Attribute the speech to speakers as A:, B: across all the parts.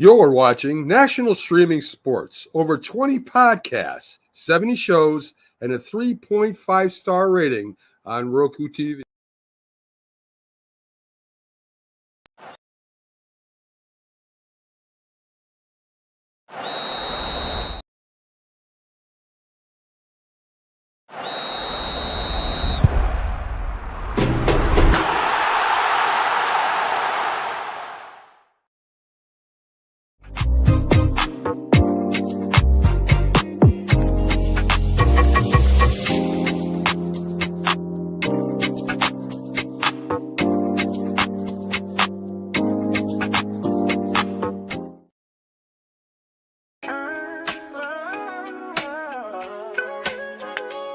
A: You're watching National Streaming Sports. Over 20 podcasts, 70 shows, and a 3.5-star rating on Roku TV.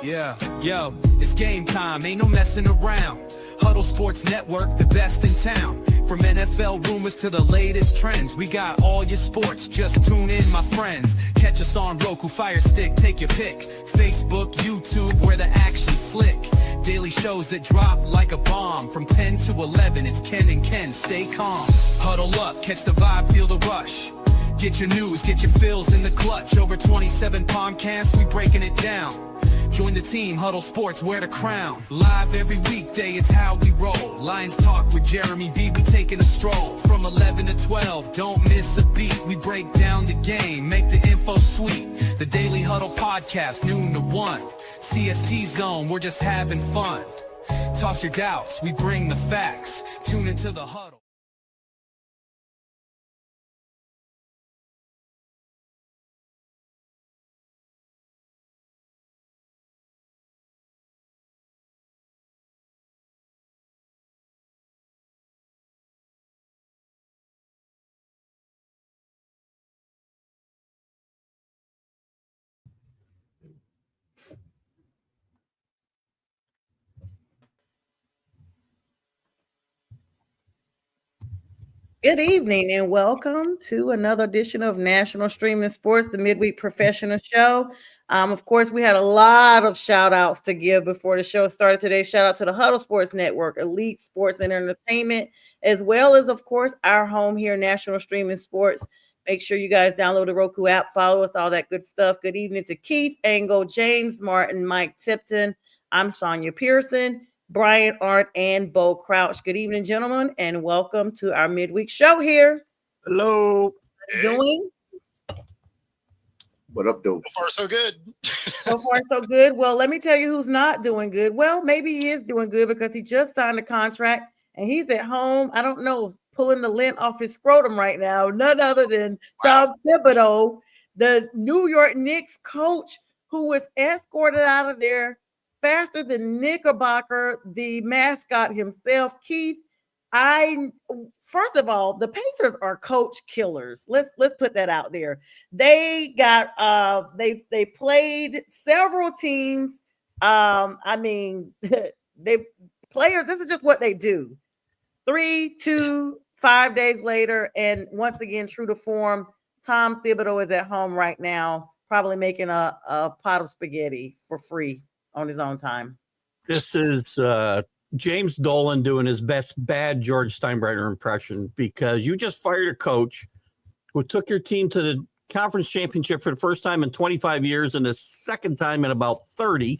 B: Yeah, yo, it's game time, ain't no messing around. Huddle Sports Network, the best in town. From NFL rumors to the latest trends, we got all your sports, just tune in, my friends. Catch us on Roku, Fire Stick, take your pick. Facebook, YouTube, where the action's slick. Daily shows that drop like a bomb. From 10 to 11, it's Ken and Ken, stay calm. Huddle up, catch the vibe, feel the rush. Get your news, get your fills in the clutch. Over 27 podcasts, we breaking it down. Join the team, Huddle Sports, wear the crown. Live every weekday, it's how we roll. Lions Talk with Jeremy B, we taking a stroll. From 11 to 12, don't miss a beat. We break down the game, make the info sweet. The Daily Huddle Podcast, noon to 1. CST Zone, we're just having fun. Toss your doubts, we bring the facts. Tune into the Huddle.
C: Good evening and welcome to another edition of National Streaming Sports, the midweek professional show. Of course, we had a lot of shout outs to give before the show started today. Shout out to the Huddle Sports Network, Elite Sports and Entertainment, as well as, of course, our home here, National Streaming Sports. Make sure you guys download the Roku app, follow us, all that good stuff. Good evening to Keith, Angle, James, Martin, Mike Tipton. I'm Sonia Pearson, Brian Art, and Bo Crouch. Good evening, gentlemen, and welcome to our midweek show here.
D: Hello.
C: How you doing?
D: What up, though?
E: So far, so good.
C: So far, so good. Well, let me tell you who's not doing good. Well, maybe he is doing good because he just signed a contract and he's at home. I don't know, pulling the lint off his scrotum right now. None other than Tom Thibodeau, the New York Knicks coach, who was escorted out of there faster than Knickerbocker, the mascot himself. Keith, first of all, the Pacers are coach killers. Let's put that out there. They got they played several teams. They players, this is just what they do. 3, 2, 5 days later, and once again, true to form, Tom Thibodeau is at home right now, probably making a pot of spaghetti for free on his own time.
D: This is James Dolan doing his best bad George Steinbrenner impression, because you just fired a coach who took your team to the conference championship for the first time in 25 years and the second time in about 30.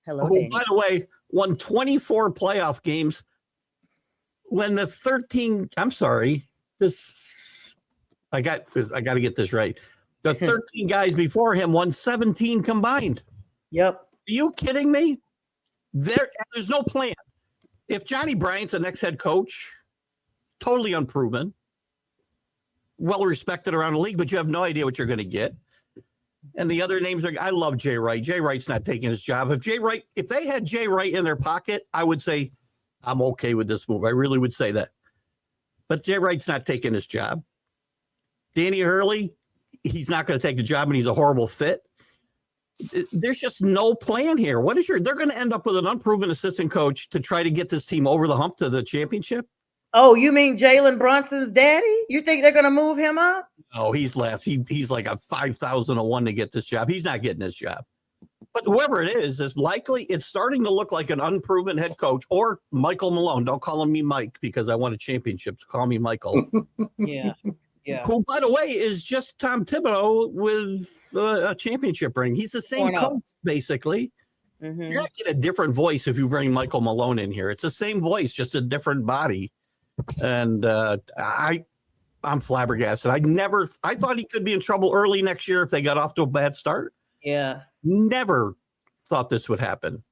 C: Hello,
D: who,
C: Danny.
D: by the way, won 24 playoff games when the 13, I'm sorry, I got to get this right. The 13 guys before him won 17 combined.
C: Yep.
D: Are you kidding me? There's no plan. If Johnny Bryant's the next head coach, totally unproven, well respected around the league, but you have no idea what you're going to get. And the other names I love Jay Wright. Jay Wright's not taking his job. If they had Jay Wright in their pocket, I would say I'm okay with this move. I really would say that. But Jay Wright's not taking his job. Danny Hurley, he's not going to take the job, and he's a horrible fit. There's just no plan here. They're going to end up with an unproven assistant coach to try to get this team over the hump to the championship.
C: Oh, you mean Jalen Brunson's daddy? You think they're going to move him up?
D: Oh, he's left. He's like a 5,001 to get this job. He's not getting this job. But whoever it is likely, it's starting to look like an unproven head coach, or Michael Malone. Don't call him me Mike, because I won a championship. So call me Michael.
C: Yeah. Yeah.
D: who, by the way, is just Tom Thibodeau with a championship ring. He's the same
C: 4-0.
D: coach, basically.
C: Mhm.
D: You're not getting a different voice if you bring Michael Malone in here. It's the same voice, just a different body. And I'm flabbergasted. I thought he could be in trouble early next year if they got off to a bad start.
C: Yeah.
D: Never thought this would happen.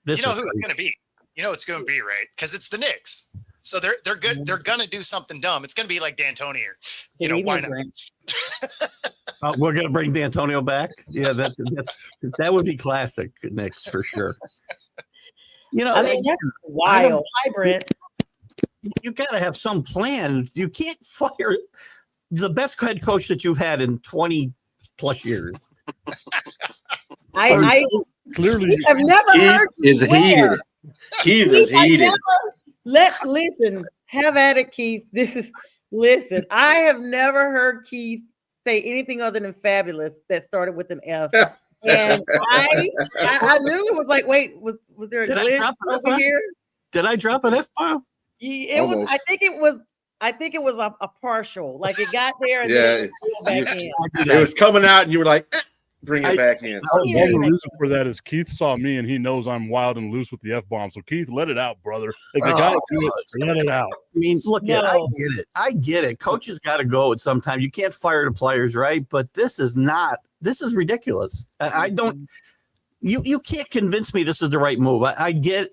E: You know who it's going to be? You know it's going to be, right? Because it's the Knicks. So they're good. They're going to do something dumb. It's going to be like D'Antoni or, why not?
D: We're going to bring D'Antonio back. Yeah, that would be classic Knicks for sure.
C: I mean, that's wild. Hi, Brent.
D: You got to have some plan. You can't fire the best head coach that you've had in 20 plus years.
C: I
F: Clearly,
C: have never heard
G: is heated. Keith is heated.
C: Listen, have at it, Keith. Listen. I have never heard Keith say anything other than fabulous that started with an F. And I literally was like, wait, was there a glitch over here?
D: Did I drop an F-bomb?
C: It was. I think it was a partial. Like it got there and then it back in.
G: It was coming out, and you were like, bring it back in.
F: The reason for that is Keith saw me, and he knows I'm wild and loose with the F-bomb. So Keith, let it out, brother. If you got to do it, let it out.
D: I mean, look, I get it. Coaches got to go at some time. You can't fire the players, right? But this is ridiculous. I don't. You can't convince me this is the right move. I get.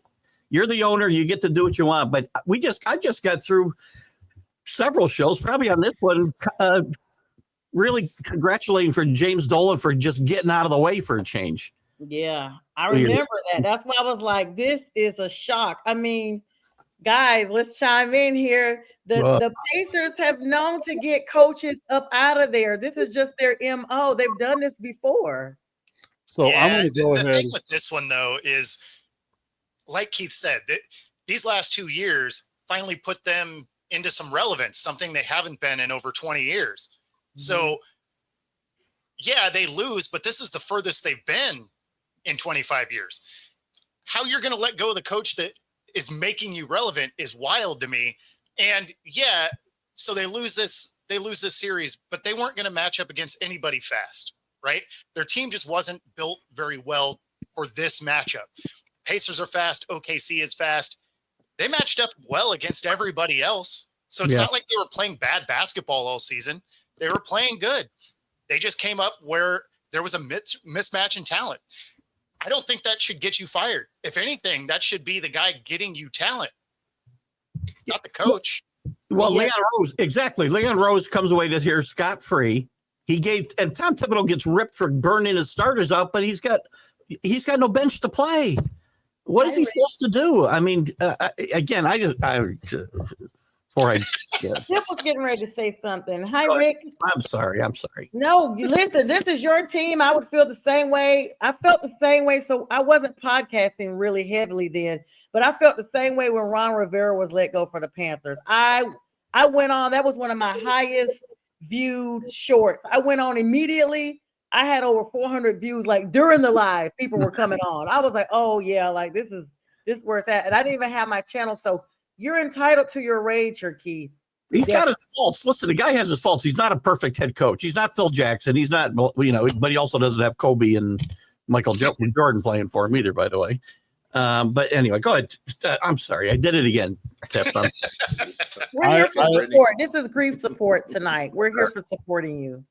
D: You're the owner. You get to do what you want. But I just got through several shows, probably on this one, really congratulating for James Dolan for just getting out of the way for a change.
C: Yeah, I remember that. That's why I was like, this is a shock. I mean, guys, let's chime in here. The Pacers have known to get coaches up out of there. This is just their MO. They've done this before.
F: So I'm going to go ahead.
E: The thing with this one, though, is like Keith said, that these last 2 years finally put them into some relevance, something they haven't been in over 20 years. Mm-hmm. So, yeah, they lose, but this is the furthest they've been in 25 years. How you're going to let go of the coach that is making you relevant is wild to me. And yeah, so they lose this series, but they weren't going to match up against anybody fast, right? Their team just wasn't built very well for this matchup. Pacers are fast. OKC is fast. They matched up well against everybody else. So it's not like they were playing bad basketball all season. They were playing good. They just came up where there was a mismatch in talent. I don't think that should get you fired. If anything, that should be the guy getting you talent, not the coach.
D: Well, Leon Rose, exactly. Leon Rose comes away this year scot-free. And Tom Thibodeau gets ripped for burning his starters out, but he's got no bench to play. What is he supposed to do? I mean, again, Chip
C: was getting ready to say something. Hi, Rick.
D: I'm sorry.
C: No, listen, this is your team. I would feel the same way. I felt the same way. So I wasn't podcasting really heavily then, but I felt the same way when Ron Rivera was let go for the Panthers. I went on. That was one of my highest viewed shorts. I went on immediately. I had over 400 views, like during the live, people were coming on. I was like, oh yeah, like this is where it's at. And I didn't even have my channel. So you're entitled to your rage here, Keith.
D: He's got his faults. Listen, the guy has his faults. He's not a perfect head coach. He's not Phil Jackson. He's not, but he also doesn't have Kobe and Michael Jordan playing for him either, by the way. But anyway, go ahead. I'm sorry. I did it again.
C: We're here for support. This is grief support tonight. We're here for supporting you.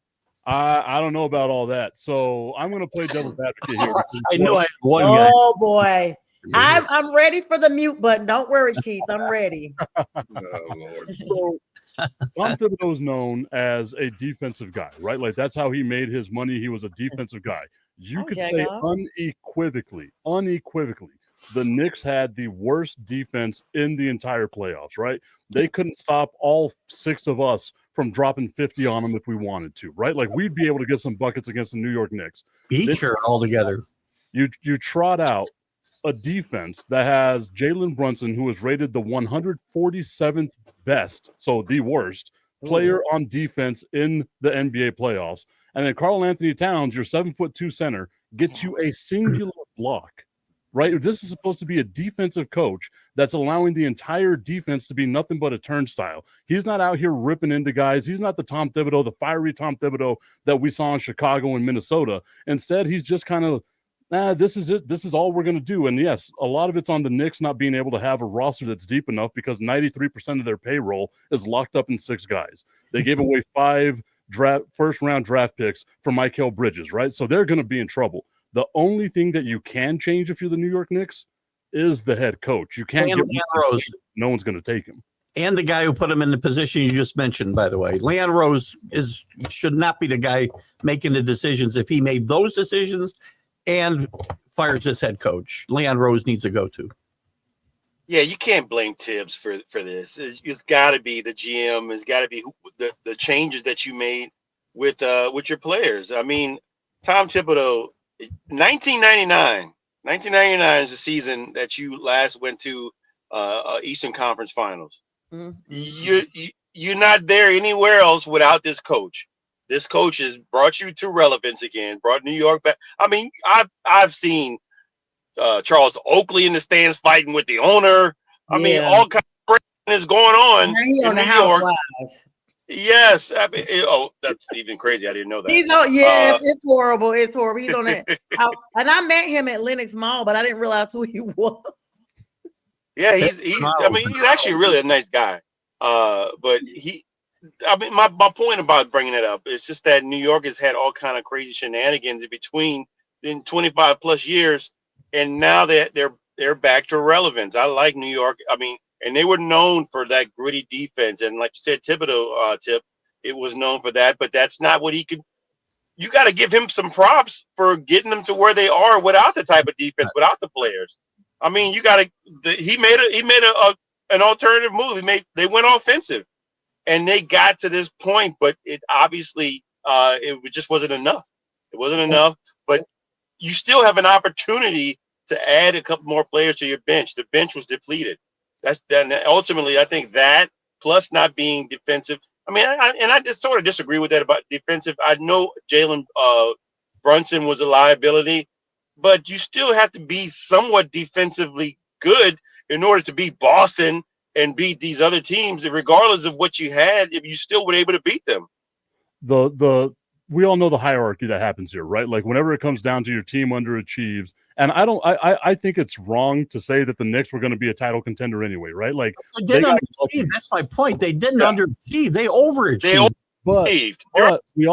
F: I don't know about all that, so I'm going to play devil's advocate here.
D: I know I had one guy.
C: Oh boy, I'm ready for the mute button. Don't worry, Keith. I'm ready.
F: Oh, Lord. So Tom Thibodeau is known as a defensive guy, right? Like that's how he made his money. He was a defensive guy. You could say unequivocally, the Knicks had the worst defense in the entire playoffs, right? They couldn't stop all 6 of us from dropping 50 on them if we wanted to, right? Like we'd be able to get some buckets against the New York Knicks.
D: All together.
F: You trot out a defense that has Jalen Brunson, who is rated the 147th best, so the worst player on defense in the NBA playoffs. And then Karl Anthony Towns, your 7'2" center, gets you a singular block. right? This is supposed to be a defensive coach that's allowing the entire defense to be nothing but a turnstile. He's not out here ripping into guys. He's not the Tom Thibodeau, the fiery Tom Thibodeau that we saw in Chicago and Minnesota. Instead, he's just kind of, this is it. This is all we're going to do. And yes, a lot of it's on the Knicks not being able to have a roster that's deep enough because 93% of their payroll is locked up in 6 guys. They gave away 5 first-round draft picks for Mikal Bridges, right? So they're going to be in trouble. The only thing that you can change if you're the New York Knicks is the head coach. You can't get Rose. No one's going to take him.
D: And the guy who put him in the position you just mentioned, by the way. Leon Rose should not be the guy making the decisions. If he made those decisions and fires his head coach, Leon Rose needs a go-to.
H: Yeah, you can't blame Tibbs for this. It's got to be the GM. It's got to be the changes that you made with your players. I mean, Tom Thibodeau, 1999 is the season that you last went to Eastern Conference Finals. Mm-hmm. You're not there anywhere else without this coach. This coach has brought you to relevance again, brought New York back. I mean, I've seen Charles Oakley in the stands fighting with the owner. I mean, all kinds of is going on in New York. Yes, I mean, that's even crazy. I didn't know that.
C: It's horrible. It's horrible. He's on that house, and I met him at Lenox Mall, but I didn't realize who he was.
H: Yeah, he's. I mean, he's actually really a nice guy. But my point about bringing it up is just that New York has had all kind of crazy shenanigans in 25 plus years, and now they're back to relevance. I like New York. I mean, and they were known for that gritty defense, and like you said, Thibodeau, it was known for that. But that's not what he could. You got to give him some props for getting them to where they are without the type of defense, without the players. I mean, you got to. He made an alternative move. They went offensive, and they got to this point, but it obviously it just wasn't enough. It wasn't enough, but you still have an opportunity to add a couple more players to your bench. The bench was depleted. Ultimately, I think that plus not being defensive. I mean, I just sort of disagree with that about defensive. I know Jalen Brunson was a liability, but you still have to be somewhat defensively good in order to beat Boston and beat these other teams, regardless of what you had. If you still were able to beat them,
F: we all know the hierarchy that happens here, right? Like whenever it comes down to your team underachieves, and I think it's wrong to say that the Knicks were going to be a title contender anyway, right? Like
D: they didn't underachieve. That's my point. They didn't underachieve. They overachieved.
F: But we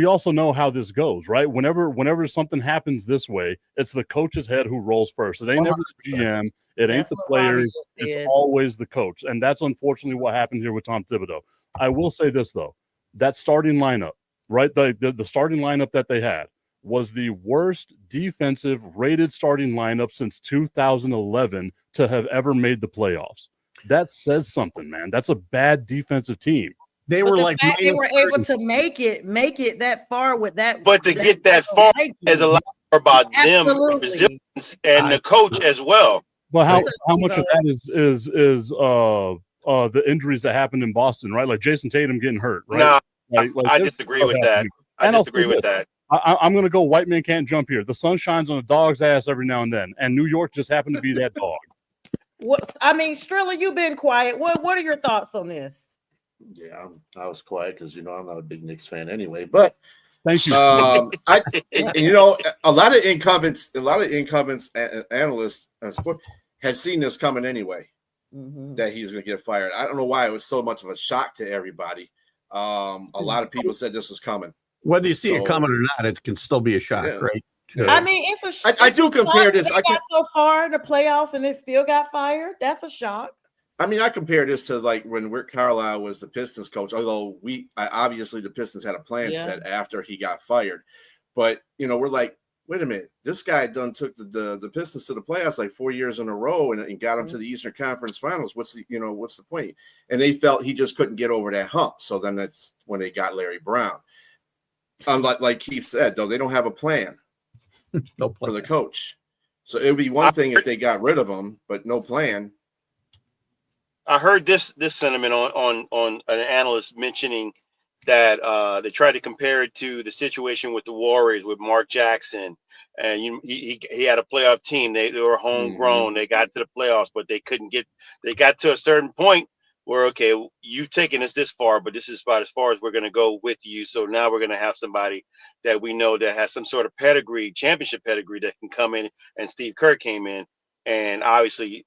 F: also know how this goes, right? Whenever something happens this way, it's the coach's head who rolls first. It ain't never the GM. It ain't the players. It's always the coach, and that's unfortunately what happened here with Tom Thibodeau. I will say this though: that starting lineup. Right, the starting lineup that they had was the worst defensive rated starting lineup since 2011 to have ever made the playoffs. That says something, man. That's a bad defensive team.
C: They were able to make it that far with that.
H: But to get that far is a lot more about them resilience and the coach as well.
F: But how much of that is the injuries that happened in Boston, right? Like Jason Tatum getting hurt, right?
H: Nah. I disagree with that. I disagree with that.
F: I'm going to go white man can't jump here. The sun shines on a dog's ass every now and then, and New York just happened to be that dog.
C: Strilla, you've been quiet. What are your thoughts on this?
G: Yeah, I was quiet because I'm not a big Knicks fan anyway. But
F: thank you.
G: A lot of incumbents, analysts, had seen this coming anyway. Mm-hmm. That he's going to get fired. I don't know why it was so much of a shock to everybody. A lot of people said this was coming.
D: Whether you see it coming or not, it can still be a shock, right?
C: Yeah. I mean, it's a shock.
G: I do compare this.
C: I got so far in the playoffs and it still got fired. That's a shock.
G: I mean, I compare this to like when Rick Carlisle was the Pistons coach, although obviously the Pistons had a plan set after he got fired. But, we're like, wait a minute, this guy done took the Pistons to the playoffs like 4 years in a row and got them to the Eastern Conference Finals. What's the point? And they felt he just couldn't get over that hump. So then that's when they got Larry Brown. Unlike like Keith said, though, they don't have a plan for the coach. So it would be one thing if they got rid of him, but no plan.
H: I heard this sentiment on an analyst mentioning that they tried to compare it to the situation with the Warriors with Mark Jackson. And he had a playoff team. They were homegrown. They got to the playoffs, but they couldn't get. They got to a certain point where, okay, you've taken us this far, but this is about as far as we're going to go with you. So now we're going to have somebody that we know that has some sort of pedigree, championship pedigree, that can come in. And Steve Kerr came in, and obviously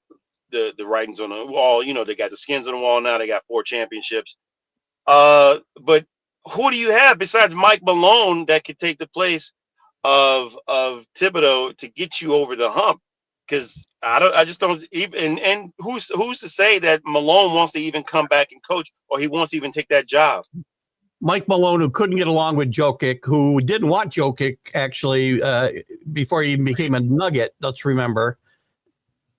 H: the writings on the wall. They got the skins on the wall now. They got 4 championships. But who do you have besides Mike Malone that could take the place of Thibodeau to get you over the hump? Because I just don't even. And who's to say that Malone wants to even come back and coach, or he wants to even take that job?
D: Mike Malone, who couldn't get along with Jokic, who didn't want Jokic actually before he became a Nugget. Let's remember.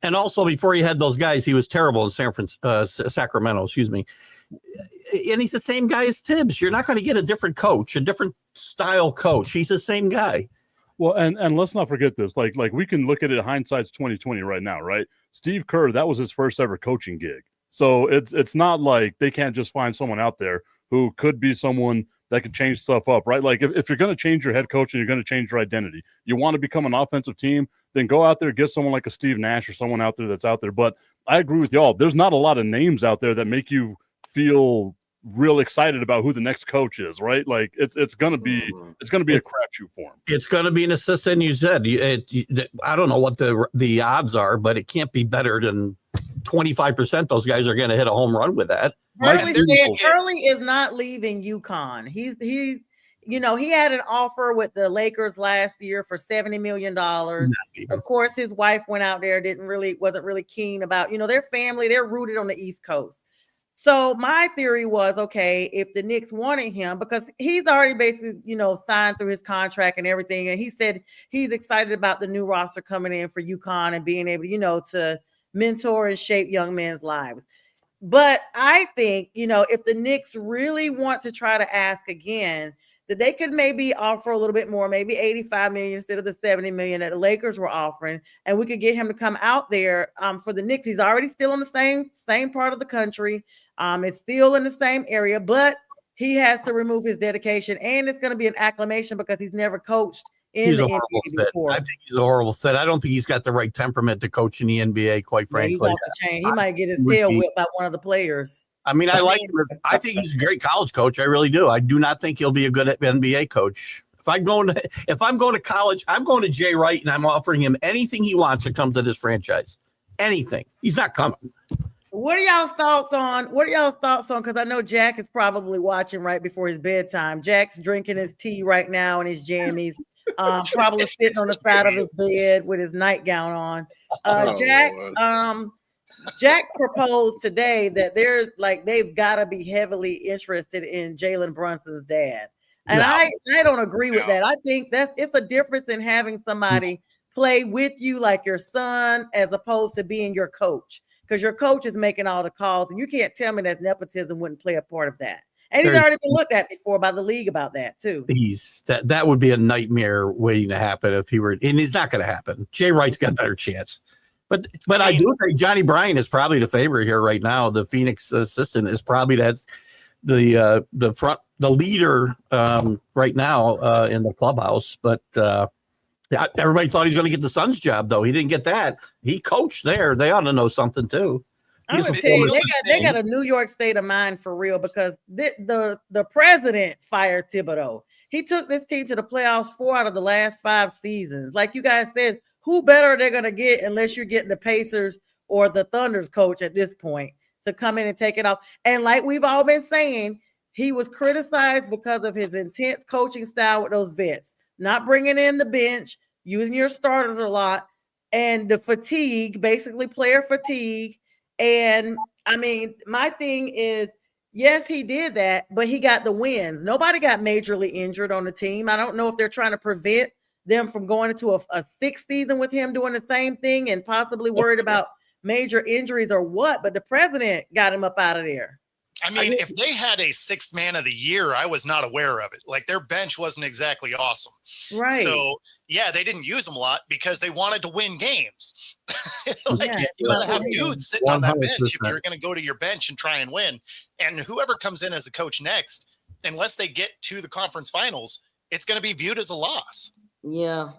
D: And also before he had those guys, he was terrible in Sacramento, excuse me. And he's the same guy as Tibbs. You're not going to get a different coach, a different style coach. He's the same guy.
F: Well, and let's not forget this. Like we can look at it, hindsight's 2020 right now, right? Steve Kerr, that was his first ever coaching gig. So it's not like they can't just find someone out there who could be someone that could change stuff up, right? Like if you're going to change your head coach and you're going to change your identity, you want to become an offensive team, then go out there, get someone like a Steve Nash or someone out there that's out there. But I agree with y'all. There's not a lot of names out there that make you feel real excited about who the next coach is, right? Like it's gonna be a crapshoot for him.
D: It's gonna be an assistant. You said I don't know what the odds are, but it can't be better than 25%. Those guys are gonna hit a home run with that.
C: Hurley is not leaving UConn. He had an offer with the Lakers last year for $70 million. Of course, his wife went out there, wasn't really keen about, their family, they're rooted on the East Coast. So my theory was, okay, if the Knicks wanted him, because he's already basically, signed through his contract and everything. And he said he's excited about the new roster coming in for UConn and being able, to mentor and shape young men's lives. But I think, if the Knicks really want to try to ask again, that they could maybe offer a little bit more, maybe $85 million instead of the $70 million that the Lakers were offering, and we could get him to come out there for the Knicks. He's already still in the same part of the country. It's still in the same area, but he has to remove his dedication, and it's going to be an acclimation because he's never coached in the NBA before.
D: I think he's a horrible fit. I don't think he's got the right temperament to coach in the NBA, quite frankly.
C: He might get his tail whipped by one of the players.
D: I mean, I like him. I think he's a great college coach. I really do. I do not think he'll be a good NBA coach. If I'm going to college, I'm going to Jay Wright, and I'm offering him anything he wants to come to this franchise. Anything. He's not coming.
C: What are y'all's thoughts on? Because I know Jack is probably watching right before his bedtime. Jack's drinking his tea right now and his jammies. Probably sitting on the side of his bed with his nightgown on. Jack proposed today that they've got to be heavily interested in Jalen Brunson's dad. And I don't agree with that. I think it's a difference in having somebody play with you like your son as opposed to being your coach. Because your coach is making all the calls, and you can't tell me that nepotism wouldn't play a part of that. And he's already been looked at before by the league about that too.
D: That would be a nightmare waiting to happen if he were, and it's not going to happen. Jay Wright's got a better chance. But I do think Johnny Bryan is probably the favorite here right now. The Phoenix assistant is probably the leader right now in the clubhouse. But everybody thought he was going to get the Suns job, though. He didn't get that. He coached there. They ought to know something too.
C: I'm gonna tell you, they got a New York state of mind for real, because the president fired Thibodeau. He took this team to the playoffs 4 out of the last 5 seasons. Like you guys said, who better are they going to get unless you're getting the Pacers or the Thunder's coach at this point to come in and take it off? And like we've all been saying, he was criticized because of his intense coaching style with those vets, not bringing in the bench, using your starters a lot, and the fatigue, basically player fatigue. And I mean, my thing is, yes, he did that, but he got the wins. Nobody got majorly injured on the team. I don't know if they're trying to prevent them from going into a 6th season with him doing the same thing and possibly worried about major injuries or what, but the president got him up out of there.
E: I mean, if they had a 6th man of the year, I was not aware of it. Like, their bench wasn't exactly awesome.
C: Right.
E: So, yeah, they didn't use them a lot because they wanted to win games. You got to have dudes sitting on that bench if you're going to go to your bench and try and win. And whoever comes in as a coach next, unless they get to the conference finals, it's going to be viewed as a loss.
C: Yeah.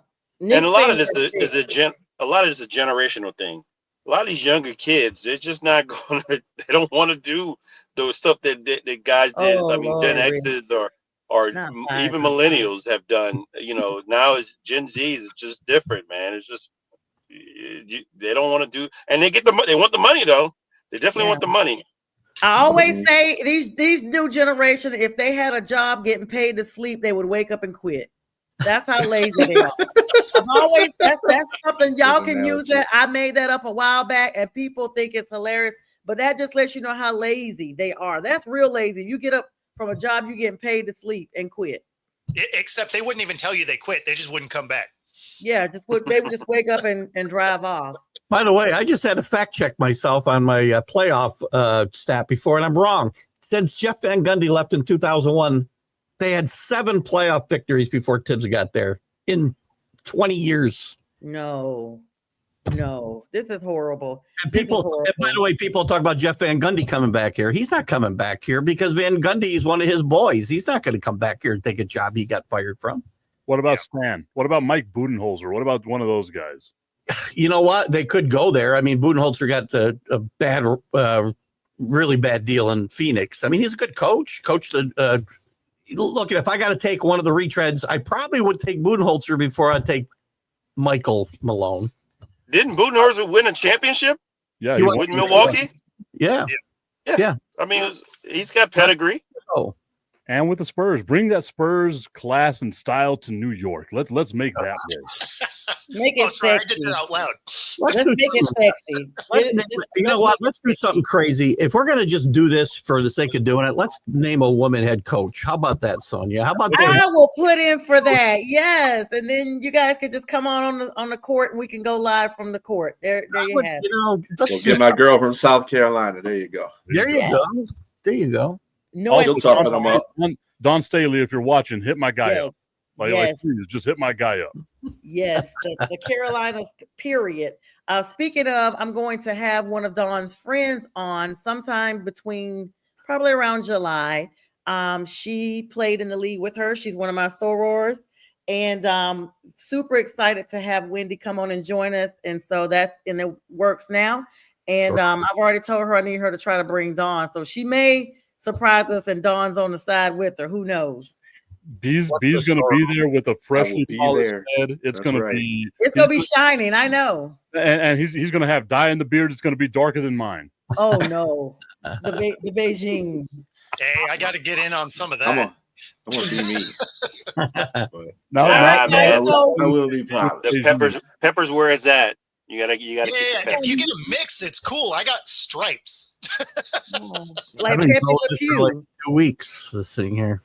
H: And a lot of this is a generational thing. A lot of these younger kids, they're just not going to. They don't want to do those stuff that guys did.
C: Oh,
H: I mean, Gen
C: Lord.
H: X's or
C: Not
H: even
C: fine.
H: millennials have done. Now it's Gen Z's. It's just different, man. It's just they don't want to do, and they want the money though. They definitely want the money.
C: I always say these new generation, if they had a job getting paid to sleep, they would wake up and quit. That's how lazy they are. That's something y'all can use. That I made that up a while back, and people think it's hilarious, but that just lets you know how lazy they are. That's real lazy. You get up from a job, you getting paid to sleep and quit.
E: Except they wouldn't even tell you they quit. They just wouldn't come back.
C: Yeah, they would just wake up and drive off.
D: By the way, I just had to fact check myself on my playoff stat before, and I'm wrong. Since Jeff Van Gundy left in 2001, they had 7 playoff victories before Tibbs got there in 20 years.
C: No, this is horrible.
D: And by the way, people talk about Jeff Van Gundy coming back here. He's not coming back here because Van Gundy is one of his boys. He's not going to come back here and take a job he got fired from.
F: What about Stan? What about Mike Budenholzer? What about one of those guys?
D: You know what? They could go there. I mean, Budenholzer got a bad, really bad deal in Phoenix. I mean, he's a good coach. Look, if I got to take one of the retreads, I probably would take Budenholzer before I take Michael Malone.
H: Didn't Budenholzer win a championship?
F: Yeah,
H: he won in Milwaukee.
D: Yeah.
H: I mean, he's got pedigree.
D: Oh.
F: And with the Spurs, bring that Spurs class and style to New York. Let's make that work.
C: Make it
E: sorry,
C: sexy.
E: I did that out loud.
C: Let's make it sexy.
D: You know what? Let's do something crazy. If we're going to just do this for the sake of doing it, let's name a woman head coach. How about that, Sonia? How about that?
C: I will put in for that. Yes, and then you guys can just come on the court, and we can go live from the court. There you have it.
G: We'll get my girl from South Carolina. There you go.
D: There you go.
C: No,
G: she'll toughen them up.
F: Don Staley, if you're watching, hit my guy up.
C: Yes.
F: Please, just hit my guy up.
C: Yes, the Carolinas, period. Speaking of, I'm going to have one of Dawn's friends on sometime between probably around July. She played in the league with her. She's one of my sorors, and super excited to have Wendy come on and join us. And so that's in the works now. And I've already told her I need her to try to bring Dawn. So she may surprise us, and Dawn's on the side with her. Who knows?
F: B's going to be there with a freshly polished head. It's going to be.
C: It's going to be shining. I know.
F: And he's going to have dye in the beard. It's going to be darker than mine.
C: Oh no, the Beijing.
E: Hey, I got to get in on some of that.
G: I want to be me.
H: I
G: will be proud.
H: The peppers where it's at. You gotta.
E: Yeah, if you get a mix, it's cool. I got stripes.
C: Like
D: I've been going for like 2 weeks. This thing here.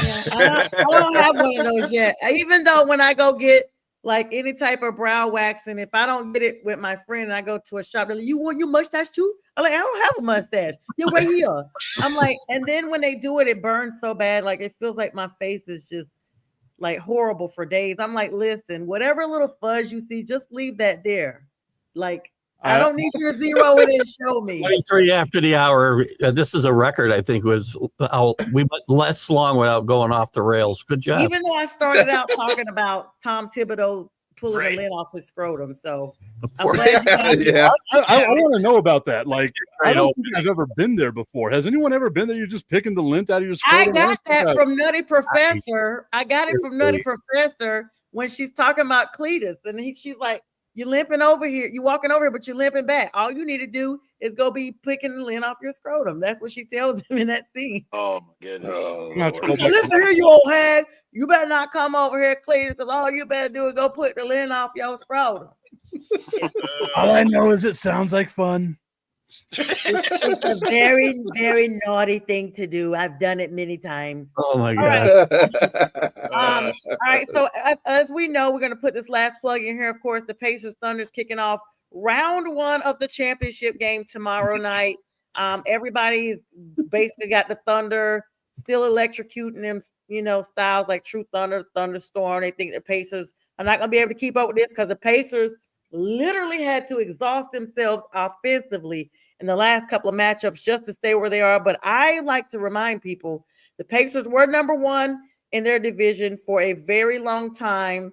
C: Yeah, I don't have one of those yet. Even though when I go get like any type of brow waxing, if I don't get it with my friend and I go to a shop, they're like, you want your mustache too? I'm like, I don't have a mustache. You're right here. I'm like, and then when they do it, it burns so bad. Like it feels like my face is just like horrible for days. I'm like, listen, whatever little fuzz you see, just leave that there. Like, I don't need you to zero it and show me.
D: 23 after the hour. This is a record, I think, we went less long without going off the rails. Good job.
C: Even though I started out talking about Tom Thibodeau pulling the lint off his scrotum. So I'm glad you
F: I want to know about that. Like, I don't think I've ever been there before. Has anyone ever been there? You're just picking the lint out of your scrotum?
C: I got that from Nutty Professor. I got it from Nutty Professor when she's talking about Cletus. And she's like, you're limping over here. You're walking over here, but you're limping back. All you need to do is go be picking the lint off your scrotum. That's what she tells him in that scene.
H: Oh, my goodness.
C: Listen here, you old head. You better not come over here, Cletus, because all you better do is go put the lint off your scrotum.
F: All I know is it sounds like fun.
C: It's a very, very naughty thing to do. I've done it many times.
D: Oh my God.
C: All right. So as we know, we're going to put this last plug in here. Of course, the Pacers Thunder's kicking off round 1 of the championship game tomorrow night. Everybody's basically got the Thunder still electrocuting them, styles like True Thunder, Thunderstorm. They think the Pacers are not going to be able to keep up with this because the Pacers literally had to exhaust themselves offensively in the last couple of matchups just to stay where they are. But I like to remind people The Pacers were number one in their division for a very long time,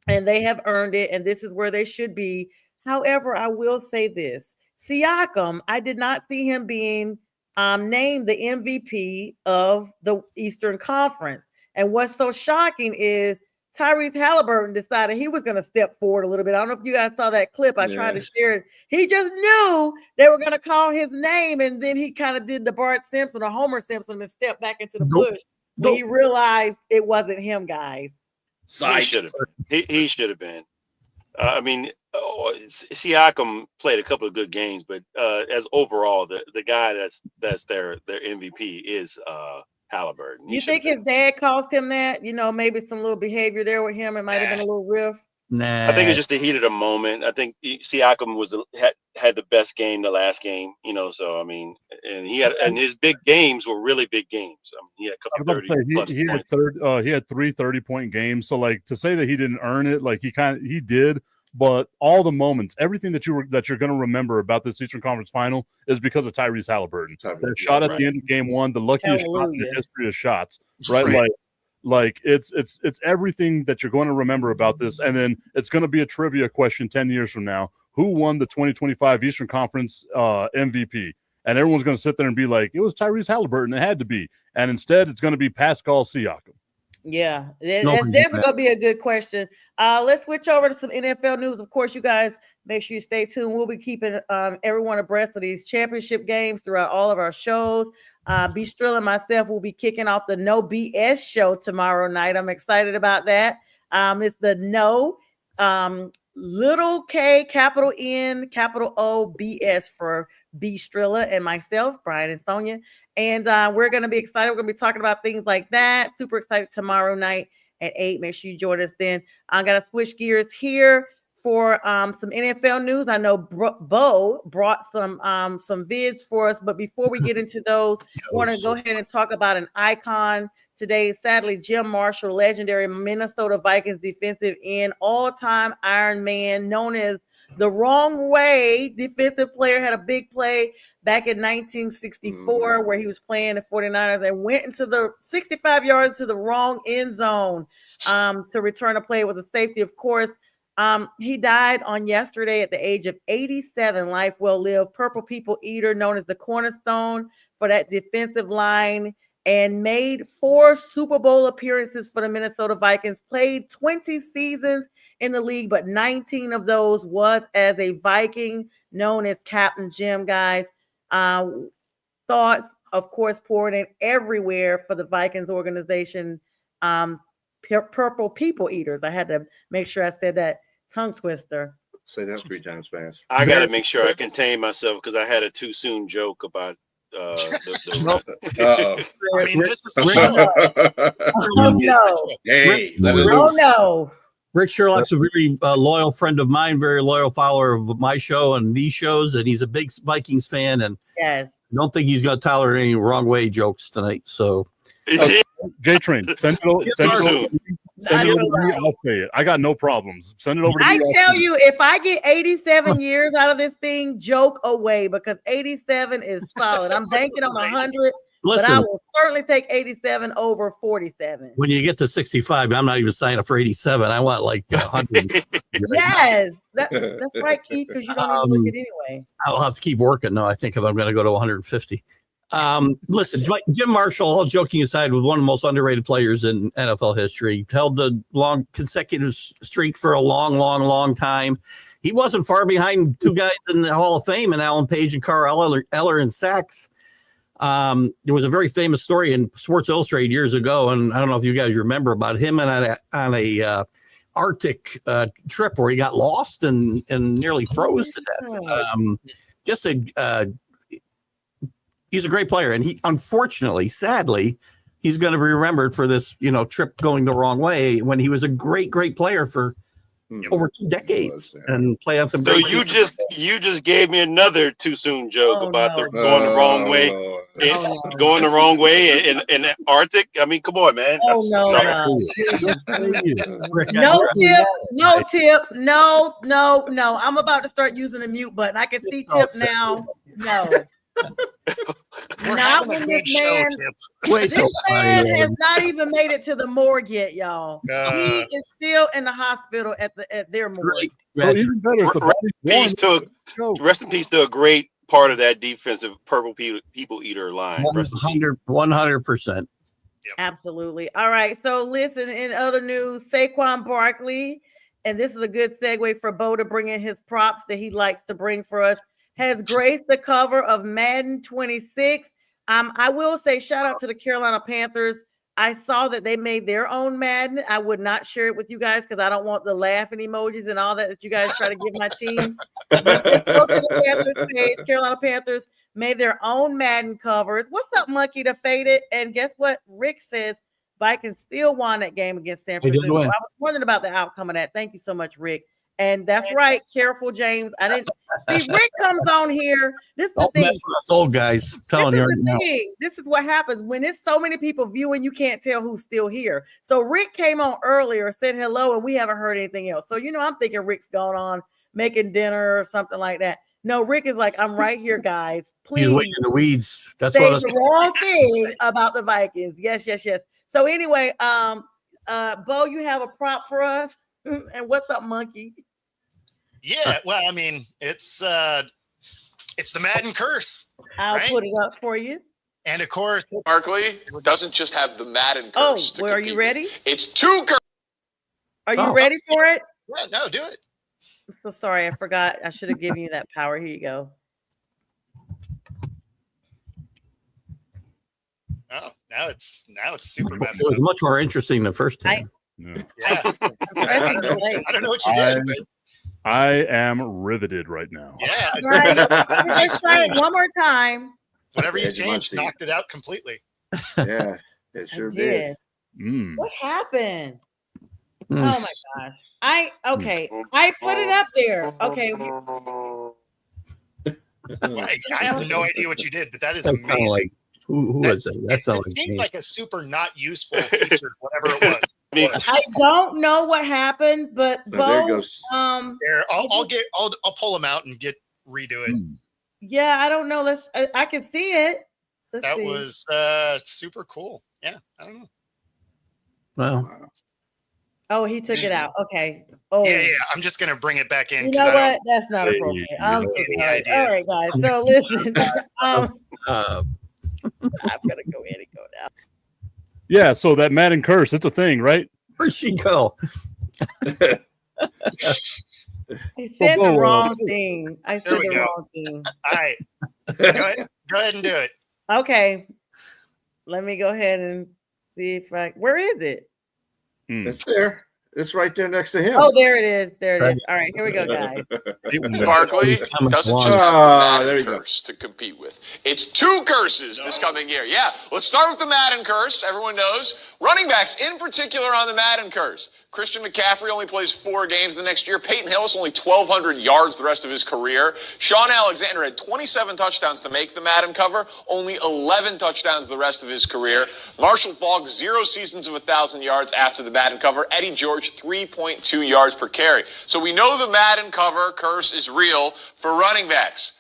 C: and they have earned it, and this is where they should be. However, I will say this. Siakam, I did not see him being named the MVP of the Eastern Conference. And what's so shocking is Tyrese Halliburton decided he was going to step forward a little bit. I don't know if you guys saw that clip. I tried to share it. He just knew they were going to call his name, and then he kind of did the Bart Simpson or Homer Simpson and stepped back into the bush when he realized it wasn't him, guys.
H: He should have been. I mean, Siakam played a couple of good games, but as overall, the guy that's their MVP is Halliburton.
C: You think his dad caused him that? You know, maybe some little behavior there with him. It might have been a little riff.
D: Nah.
H: I think it's just the heat of the moment. I think Siakam had the best game the last game, you know. So I mean, and his big games were really big games. I mean, he had a couple 30
F: he had 3 30-point games. So like to say that he didn't earn it, like he did. But all the moments, everything that you're going to remember about this Eastern Conference Final is because of Tyrese Halliburton. That shot at the end of Game 1, the luckiest shot in the history of shots, right? Like it's everything that you're going to remember about this, and then it's going to be a trivia question 10 years from now. Who won the 2025 Eastern Conference MVP? And everyone's going to sit there and be like, it was Tyrese Halliburton. It had to be. And instead, it's going to be Pascal Siakam.
C: Yeah, that's definitely going to be a good question. Let's switch over to some NFL news. Of course, you guys make sure you stay tuned. We'll be keeping everyone abreast of these championship games throughout all of our shows. B. Strill and myself will be kicking off the No BS show tomorrow night. I'm excited about that. It's the No little K, capital N, capital O, BS for B. Strilla and myself, Brian and Sonia. And we're going to be excited. We're going to be talking about things like that. Super excited tomorrow night at 8. Make sure you join us then. I'm going to switch gears here for some NFL news. I know Bo brought some vids for us. But before we get into those, I want to go ahead and talk about an icon today. Sadly, Jim Marshall, legendary Minnesota Vikings defensive end, all-time Iron Man, known as the Wrong Way defensive player, had a big play back in 1964 where he was playing the 49ers and went into the 65 yards to the wrong end zone to return a play with a safety, of course. He died on yesterday at the age of 87. Life well lived. Purple People Eater, known as the cornerstone for that defensive line, and made 4 Super Bowl appearances for the Minnesota Vikings, played 20 seasons in the league, but 19 of those was as a Viking, known as Captain Jim, guys. Thoughts, of course, poured in everywhere for the Vikings organization. Purple People Eaters. I had to make sure I said that tongue twister.
G: Say that 3 times fast.
H: I got to make sure I contain myself because I had a too soon joke about
E: I mean, this is
C: no.
D: Rick Sherlock's a very loyal friend of mine, very loyal follower of my show and these shows, and he's a big Vikings fan. And
C: yes,
D: I don't think he's going to tolerate any wrong way jokes tonight. So,
F: J-Train, send it over. Send it over to me. I'll say it. I got no problems. Send it over to me.
C: I tell you, if I get 87 years out of this thing, joke away, because 87 is solid. I'm banking on 100. Listen, but I will certainly take 87 over 47.
D: When you get to 65, I'm not even signing up for 87. I want like 100.
C: Yes, that's right, Keith, because you don't even look it anyway.
D: I'll have to keep working now, I think, if I'm going to go to 150. Listen, Jim Marshall, all joking aside, was one of the most underrated players in NFL history. Held the long consecutive streak for a long time. He wasn't far behind 2 guys in the Hall of Fame, and Alan Page and Carl Eller in sacks. There was a very famous story in Sports Illustrated years ago, and I don't know if you guys remember, about him and on a Arctic trip where he got lost and nearly froze to death. He's a great player, and he, unfortunately, sadly, he's going to be remembered for this, trip going the wrong way, when he was a great player for over 2 decades and play on some.
H: So you just gave me another too soon joke about going the wrong way, going the wrong way in Arctic. I mean, come on, man.
C: No tip. No. I'm about to start using the mute button. I can see Tip now. No.
E: We're
C: Not
E: having a
C: when
E: big
C: this
E: show,
C: man,
E: Tip.
D: Wait
C: this
D: till
C: man
D: Friday.
C: has not even made it to the morgue yet, y'all. He
E: Uh,
C: is still in the hospital at their morgue.
F: So even better, if the
H: Rest
F: body's
H: in
F: warm,
H: peace to
F: go.
H: rest in peace to a great part of that defensive purple people eater line. Rest in peace.
D: 100%.
C: Absolutely. All right. So listen, in other news, Saquon Barkley, and this is a good segue for Bo to bring in his props that he likes to bring for us, has graced the cover of Madden 26. I will say shout out to the Carolina Panthers. I saw that they made their own Madden. I would not share it with you guys because I don't want the laughing emojis and all that you guys try to give my team. But just go to the Panthers page. Carolina Panthers made their own Madden covers. What's up, Monkey to Fade It? And guess what? Rick says Vikings still won that game against San
D: They did
C: Francisco. I
D: win.
C: was wondering about the outcome of that. Thank you so much, Rick. And that's right. Careful, James. I didn't see Rick comes on here. This is the
D: Don't
C: thing.
D: mess with us old guys. Telling
C: This
D: you
C: is
D: right
C: the
D: now.
C: thing. This is what happens when there's so many people viewing. You can't tell who's still here. So Rick came on earlier, said hello, and we haven't heard anything else. So I'm thinking Rick's going on making dinner or something like that. No, Rick is like, I'm right here, guys.
D: He's
C: Please
D: waiting in the weeds. That's
C: say
D: what
C: the wrong thing about the Vikings. Yes. So anyway, Bo, you have a prop for us. And what's up, Monkey?
E: yeah. Well, I mean, it's the Madden curse.
C: I'll
E: Right?
C: put it up for you.
E: And of course,
I: Barkley doesn't just have the Madden
C: Oh,
I: curse.
C: well, are you ready?
I: It's two curses.
C: Are you
D: Oh.
C: ready for it?
E: yeah, no, do it.
C: I'm so sorry. I forgot. I should have given you that power. Here you go.
E: Oh, now it's super
D: It
E: messed
D: was
E: up.
D: much more interesting the first time.
F: Yeah.
E: Yeah.
C: Pressing delay.
E: I don't know what you did, but
F: I am riveted right now.
E: yeah,
C: Right. Let's try it one more time.
E: whatever you
G: Edge of my
E: changed
G: seat.
E: knocked it out completely.
G: Yeah, it sure
C: I
G: did.
F: Mm.
C: What happened?
D: Mm.
C: Oh my gosh. I put it up there. Okay.
E: I have no idea what you did, but that is
D: That sounded
E: amazing.
D: like who was it? That
E: It
D: sounded
E: seems
D: like
E: like a super not useful feature, whatever it was.
C: I don't know what happened, but
G: So there
C: Bo,
G: goes.
E: Here, I'll pull them out and redo it.
F: Mm.
C: yeah, I don't know. I can see it. Let's
E: That
C: see.
E: was super cool. Yeah, I don't know.
D: well,
C: Oh, he took it out. Okay. Oh,
E: Yeah. I'm just gonna bring it back in.
C: you
E: 'cause
C: know
E: I don't-
C: what? That's not
F: Hey,
C: appropriate.
F: you
C: I'm
F: know
C: so
E: the
C: sorry.
E: idea.
C: All right, guys. So listen, I'm
D: uh,
C: gonna go ahead and go now.
F: Yeah, so that Madden curse, it's a thing, right?
D: where'd she go?
C: I said the
F: Bo,
C: wrong thing. I
E: There
C: said
E: we
C: the
E: go.
C: wrong thing.
E: All right, go ahead and do it.
C: Okay. Let me go ahead and see if where is it?
F: Mm.
G: It's there. It's right there next to him.
C: Oh, there it is. There it is. All right, here we go, guys.
I: Barkley
D: These comments
I: doesn't
D: belong.
I: just have
G: Ah,
I: the
G: there you
I: Madden
G: go.
I: curse to compete with. It's two curses this coming year. Yeah, let's start with the Madden curse. Everyone knows. Running backs in particular on the Madden curse. Christian McCaffrey only plays 4 games the next year. Peyton Hillis only 1,200 yards the rest of his career. Sean Alexander had 27 touchdowns to make the Madden cover, only 11 touchdowns the rest of his career. Marshall Faulk, 0 seasons of 1,000 yards after the Madden cover. Eddie George, 3.2 yards per carry. So we know the Madden cover curse is real for running backs.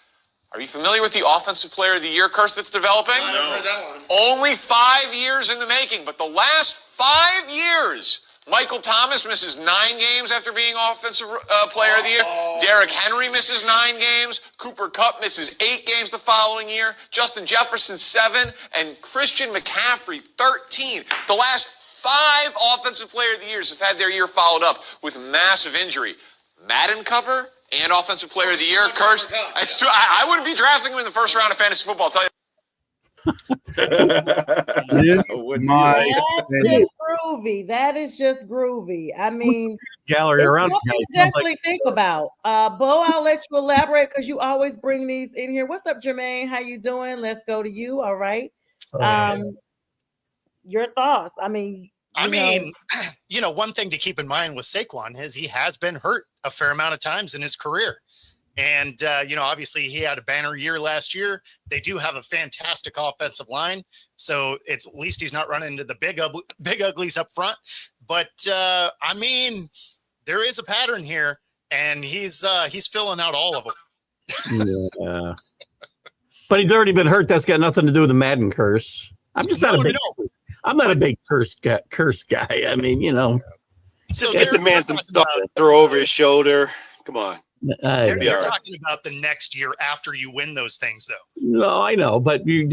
I: Are you familiar with the Offensive Player of the Year curse that's developing?
J: I never heard that one.
I: Only 5 years in the making, but the last 5 years, Michael Thomas misses 9 games after being Offensive Player of the Year. Derrick Henry misses 9 games. Cooper Kupp misses 8 games the following year. Justin Jefferson, 7. And Christian McCaffrey, 13. The last 5 Offensive Player of the Years have had their year followed up with massive injury. Madden cover and Offensive Player of the Year curse. It's too, I wouldn't be drafting him in the first round of fantasy football, I'll tell you.
F: My
C: That's just groovy. That is just groovy. I mean,
D: Gallery
C: it's
D: around.
C: something to definitely think about. Bo, I'll let you elaborate because you always bring these in here. What's up, Jermaine? How you doing? Let's go to you. All right. Your thoughts. I mean,
E: one thing to keep in mind with Saquon is he has been hurt a fair amount of times in his career. And, obviously he had a banner year last year. They do have a fantastic offensive line. So it's at least he's not running into the big uglies up front. But, there is a pattern here, and he's filling out all of them.
D: Yeah. But he's already been hurt. That's got nothing to do with the Madden curse. I'm just not a big. I'm not a big curse guy. I mean,
H: So get the man some stuff to throw over his shoulder. Come on.
E: They're talking about the next year after you win those things, though.
D: No, I know, but we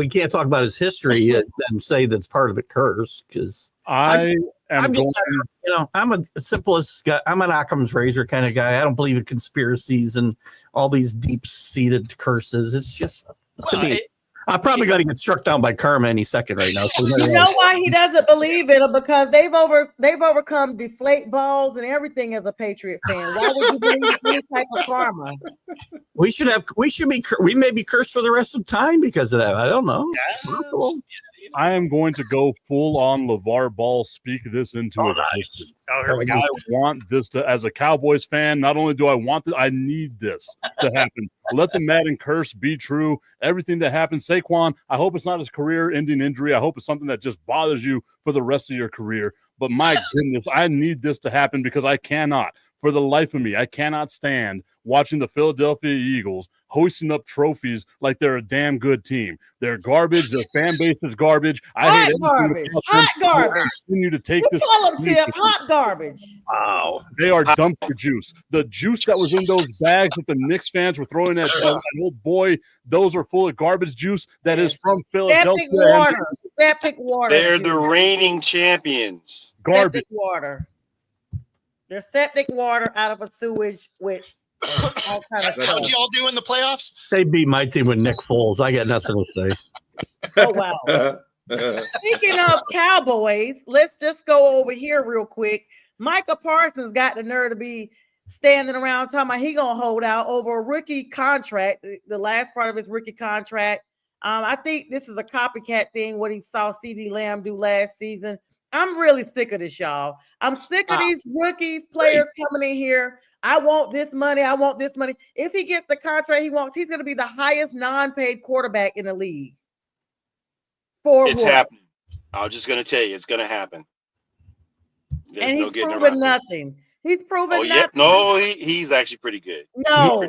D: can't talk about his history and say that's part of the curse because I'm a simplest guy. I'm an Occam's razor kind of guy. I don't believe in conspiracies and all these deep-seated curses. It's just to me. I'm probably going to get struck down by karma any second right now. So
C: you know why he doesn't believe in it? Because they've overcome deflate balls and everything as a Patriot fan. Why would you believe in any type of karma?
D: We may be cursed for the rest of time because of that. I don't know.
E: Yeah,
F: I am going to go full on LeVar Ball, speak this into existence.
E: Oh, here we go.
F: I want this to, as a Cowboys fan, not only do I want this, I need this to happen. Let the Madden curse be true. Everything that happens, Saquon, I hope it's not his career-ending injury. I hope it's something that just bothers you for the rest of your career. But my goodness, I need this to happen because I cannot, for the life of me, I cannot stand watching the Philadelphia Eagles hoisting up trophies like they're a damn good team. They're garbage. Their fan base is garbage. I hate
C: garbage. Hot garbage.
F: Continue to take this.
C: Call them, Tip. Hot garbage.
F: Wow. They are dumpster juice. The juice that was in those bags that the Knicks fans were throwing at old boy, those are full of garbage juice that is from Philadelphia.
C: Septic water.
H: They're the reigning champions.
F: Garbage.
C: Septic water. They're septic water out of a sewage with all kind of stuff.
E: How'd y'all do in the playoffs?
D: They beat my team with Nick Foles. I got nothing to say.
C: Oh, wow. Speaking of Cowboys, let's just go over here real quick. Micah Parsons got the nerve to be standing around talking about he going to hold out over a rookie contract, the last part of his rookie contract. I think this is a copycat thing, what he saw CeeDee Lamb do last season. I'm really sick of this, y'all. I'm sick of these rookies, players coming in here. I want this money. I want this money. If he gets the contract he wants, he's going to be the highest non-paid quarterback in the league.
H: It's happening. I'm just going to tell you, it's going to happen. There's
C: and he's proven nothing. He's proven nothing.
H: No, he's actually pretty good.
C: No,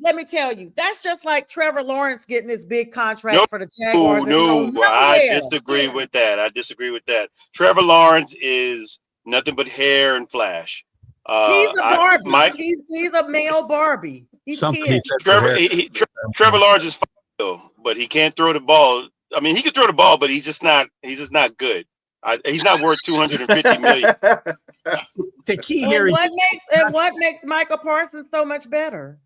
C: let me tell you, that's just like Trevor Lawrence getting this big contract for the Jaguars.
H: No, I disagree with that. Trevor Lawrence is nothing but hair and flash.
C: He's a Barbie. He's a male Barbie.
H: Trevor Lawrence is fine, though, but he can't throw the ball. I mean, he can throw the ball, but he's just not good. He's not worth $250 million.
D: The key here is
C: what makes Micah Parsons so much better?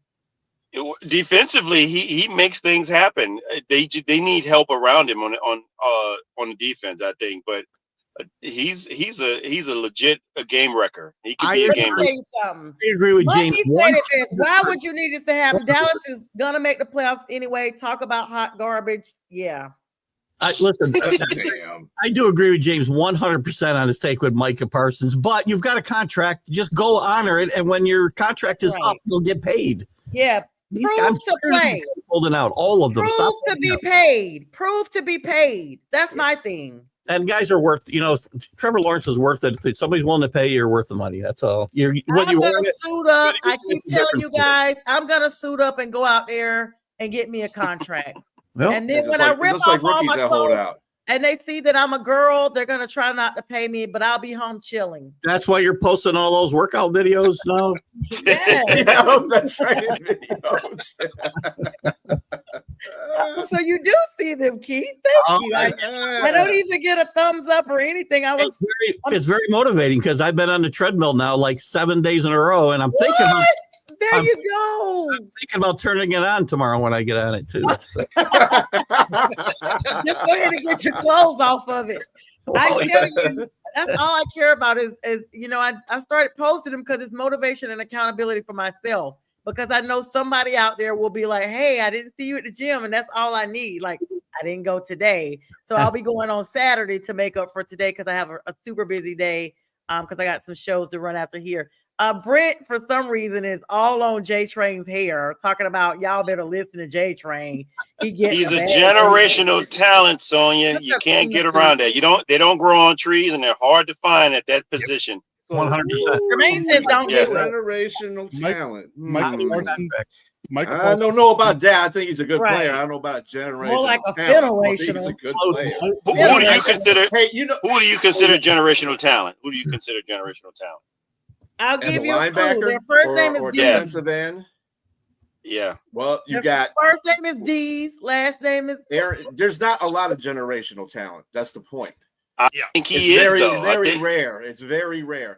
H: Defensively, he makes things happen. They need help around him on the defense, I think. But he's a legit game wrecker. He can be a game wrecker.
D: I agree with James.
C: Why would you need this to happen? Dallas is gonna make the playoffs anyway. Talk about hot garbage. Yeah.
D: Listen, I do agree with James 100% on his take with Micah Parsons, but you've got a contract. Just go honor it, and when your contract is up, you'll get paid.
C: Yeah. Prove to play.
D: Holding out all of them.
C: Prove to be paid. Prove to be paid. That's my thing.
D: And guys are worth, Trevor Lawrence is worth it. If somebody's willing to pay, you're worth the money. That's all.
C: I'm going to suit up. I keep telling you guys, I'm going to suit up and go out there and get me a contract.
D: Well,
C: and then when I rip off all my clothes and they see that I'm a girl, they're going to try not to pay me, but I'll be home chilling.
D: That's why you're posting all those workout videos now?
C: Yeah, that's right. Videos. So you do see them, Keith. Thank you. I don't even get a thumbs up or anything.
D: It's very motivating because I've been on the treadmill now like 7 days in a row, and I'm thinking about
C: you go.
D: I'm thinking about turning it on tomorrow when I get on it too. So.
C: Just go ahead and get your clothes off of it. I tell you, that's all I care about is I started posting them because it's motivation and accountability for myself. Because I know somebody out there will be like, hey, I didn't see you at the gym, and that's all I need. Like, I didn't go today. So I'll be going on Saturday to make up for today because I have a super busy day because I got some shows to run after here. Brent, for some reason, is all on J Train's hair, talking about y'all better listen to J Train. He's a
H: generational talent, Sonia. You can't get around that. They don't grow on trees, and they're hard to find at that position.
D: 100%.
C: Jermaine says don't do it.
G: Generational talent.
F: Michael
G: I
F: Parsons.
G: don't know about that. I think he's a good
C: Right.
G: player. I don't know about generational.
C: More like a
G: talent, but he's
C: generational.
G: a good player.
H: Who do you consider?
G: Hey,
H: Who do you consider generational talent? Who do you consider generational talent?
C: I'll
G: as a
C: give you a clue.
G: linebacker
C: Their first name
G: or
C: is Dees.
G: defensive end.
H: Yeah.
G: Well, you
C: Their
G: got
C: first name is Dees. Last name is
G: Aaron. There's not a lot of generational talent. That's the point.
H: I
E: Yeah.
H: think
G: It's
H: he is
G: very,
H: though.
G: very rare. It's very rare.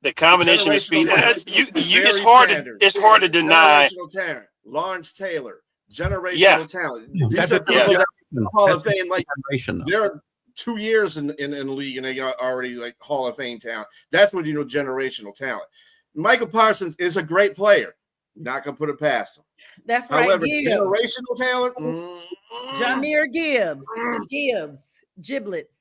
H: The combination of
G: Generational
H: speed.
G: talent.
H: It's
G: Barry
H: hard.
G: Sanders.
H: It's hard to deny.
G: Generational talent. Lawrence Taylor. Generational
H: Yeah.
G: talent.
D: That's
G: These are
D: a
G: people that Hall of
D: That's
G: Fame. Like
D: generation, though.
G: they're 2 years in the league and they got already like Hall of Fame talent. That's what you know generational talent. Michael Parsons is a great player. Not gonna put it past him.
C: that's right.
G: However,
C: Gibbs.
G: generational talent.
C: Jameer Gibbs. Giblets.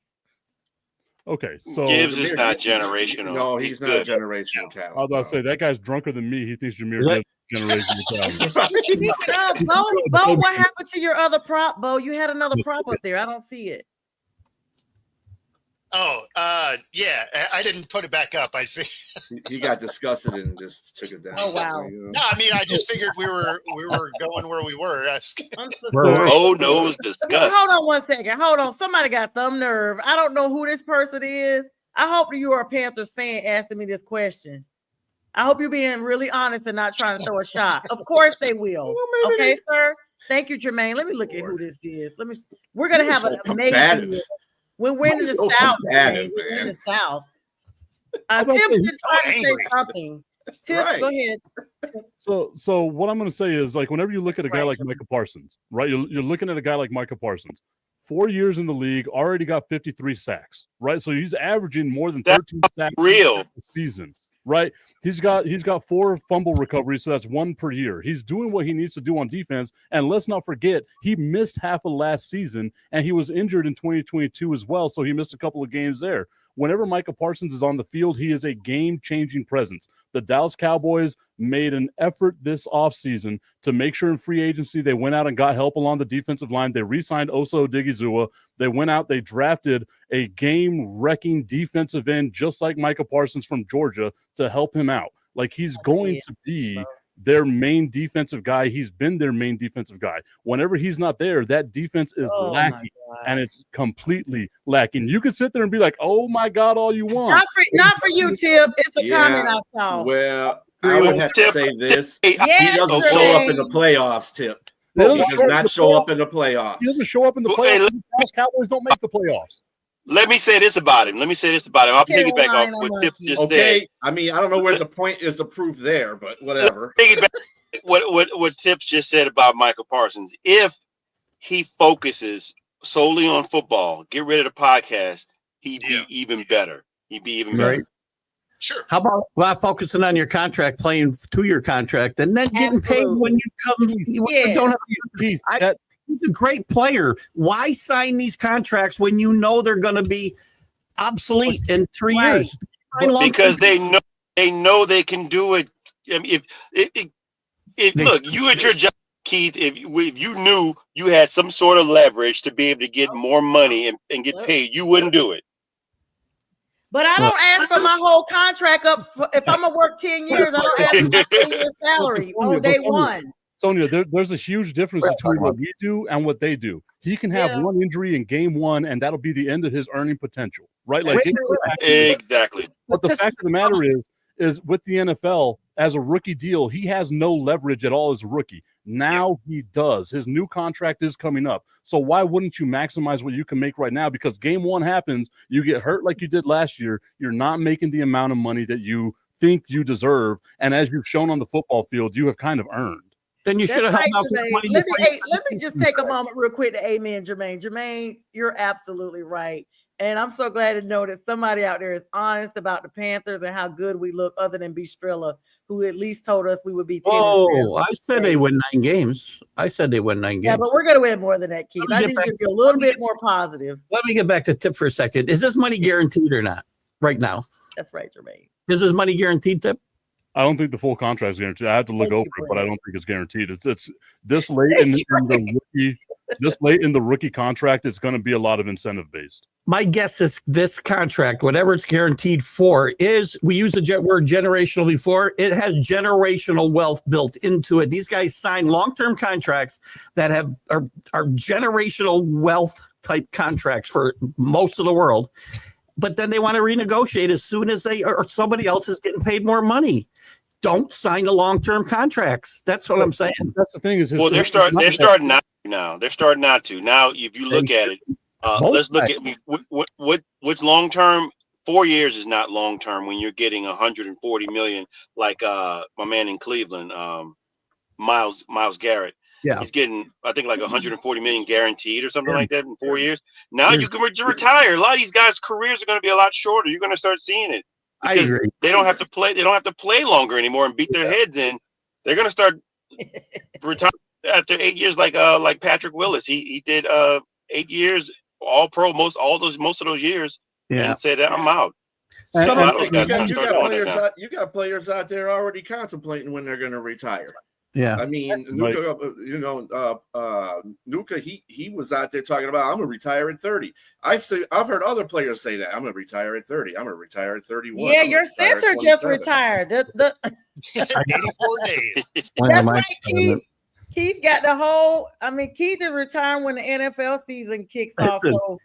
F: Okay, so
H: Gibbs is not generational.
G: No, he's not
H: good.
G: a generational talent.
F: I was about to say that guy's drunker than me. He thinks Jameer Gibbs is generational talent.
C: Bo, what happened to your other prop, Bo? You had another prop up there. I don't see it.
E: Oh, yeah. I didn't put it back up. I figured.
G: He got disgusted and just took it down.
C: Oh, wow.
E: No, I mean, I just figured we were going where we were.
C: I'm so
D: We're-
C: sorry.
H: Oh no, disgust.
C: Hold on one second. Hold on. Somebody got thumb nerve. I don't know who this person is. I hope you are a Panthers fan asking me this question. I hope you're being really honest and not trying to throw a shot. Of course they will. Okay, sir. Thank you, Jermaine. Let me look at who this is. We're gonna have an amazing year. We're winning the South. Jermaine. We're winning the South. Tim been trying to say something. Tim,
G: Right.
C: go ahead.
F: So what I'm going to say is, like, whenever you look at a guy like Micah Parsons, right? You're looking at a guy like Micah Parsons, 4 years in the league, already got 53 sacks, right? So he's averaging more than 13 sacks
H: real
F: a season, right? He's got 4 fumble recoveries, so that's 1 per year. He's doing what he needs to do on defense, and let's not forget he missed half of last season, and he was injured in 2022 as well, so he missed a couple of games there. Whenever Micah Parsons is on the field, he is a game-changing presence. The Dallas Cowboys made an effort this offseason to make sure in free agency they went out and got help along the defensive line. They re-signed Oso Odigizua. They went out, they drafted a game-wrecking defensive end just like Micah Parsons from Georgia to help him out. Like, he's going to be their main defensive guy. He's been their main defensive guy. Whenever he's not there, that defense is lacking, and it's completely lacking. You can sit there and be like, "Oh my God," all you want.
C: Not for you, Tim. It's a comment I saw.
G: Well, I would have to say this. He
C: Yes,
G: doesn't show up in the playoffs, Tip. He does not show up in the playoffs.
F: He doesn't show up in the playoffs. The Dallas Cowboys don't make the playoffs.
H: Let me say this about him. I'll piggyback off what Tip just said.
G: I mean, I don't know where the point is the proof there, but whatever.
H: Piggyback what Tips just said about Michael Parsons. If he focuses solely on football, get rid of the podcast, he'd be even better. He'd be even better.
E: Sure.
D: How about focusing on your contract, playing 2-year contract, and then getting paid when you come? You don't have, he's a great player. Why sign these contracts when you know they're going to be obsolete in 3 years?
H: Because they know they can do it. I mean, if look, you at your job, Keith, if you knew you had some sort of leverage to be able to get more money and get paid, you wouldn't do it.
C: But I don't ask for my whole contract up. If I'm gonna work 10 years, I don't ask for my 10-year salary on day one.
F: Sonia, there's a huge difference between what we do and what they do. He can have one injury in game one, and that'll be the end of his earning potential, right? Like
H: exactly.
F: But the fact of the matter is with the NFL, as a rookie deal, he has no leverage at all as a rookie. Now he does. His new contract is coming up. So why wouldn't you maximize what you can make right now? Because game one happens, you get hurt like you did last year, you're not making the amount of money that you think you deserve. And as you've shown on the football field, you have kind of earned.
D: Then you should have helped out for money.
C: Let me just take a moment real quick to amen, Jermaine. Jermaine, you're absolutely right. And I'm so glad to know that somebody out there is honest about the Panthers and how good we look, other than B. Strilla, who at least told us we would be 10.
D: Oh, I said they win 9 games. I said they win 9 games.
C: Yeah, but we're going to win more than that, Keith. I need to be a little bit more positive.
D: Let me get back to Tip for a second. Is this money guaranteed or not right now?
C: That's right, Jermaine.
D: Is this money guaranteed, Tip?
F: I don't think the full contract is guaranteed. I have to look over it, but I don't think it's guaranteed. It's this late in the rookie. This late in the rookie contract, it's going to be a lot of incentive based.
D: My guess is this contract, whatever it's guaranteed for, is we used the word generational before. It has generational wealth built into it. These guys sign long-term contracts that are generational wealth type contracts for most of the world. But then they want to renegotiate as soon as or somebody else is getting paid more money. Don't sign the long-term contracts. That's what I'm saying.
F: That's the thing is,
H: they're starting not to now. They're starting not to now. If you look at it, let's look at what's long-term. 4 years is not long-term when you're getting 140 million, like my man in Cleveland, Miles Garrett.
D: Yeah,
H: he's getting, I think, like 140 million guaranteed or something like that in 4 years. Now you can retire. A lot of these guys' careers are going to be a lot shorter. You're going to start seeing it.
D: I agree.
H: They don't have to play. They don't have to play longer anymore and beat their heads in. They're going to start retire after 8 years, like Patrick Willis. He did 8 years, all pro, most of those years, and said, I'm out.
G: You got players out there already contemplating when they're going to retire.
D: Yeah,
G: I mean, Nuka, he was out there talking about, I'm gonna retire at 30. I've heard other players say that I'm gonna retire at 30. I'm gonna retire at 31.
C: Yeah, your center just retired.
E: 84 days.
C: That's right, Keith. Keith got the whole. I mean, Keith is retiring when the NFL season kicks off. So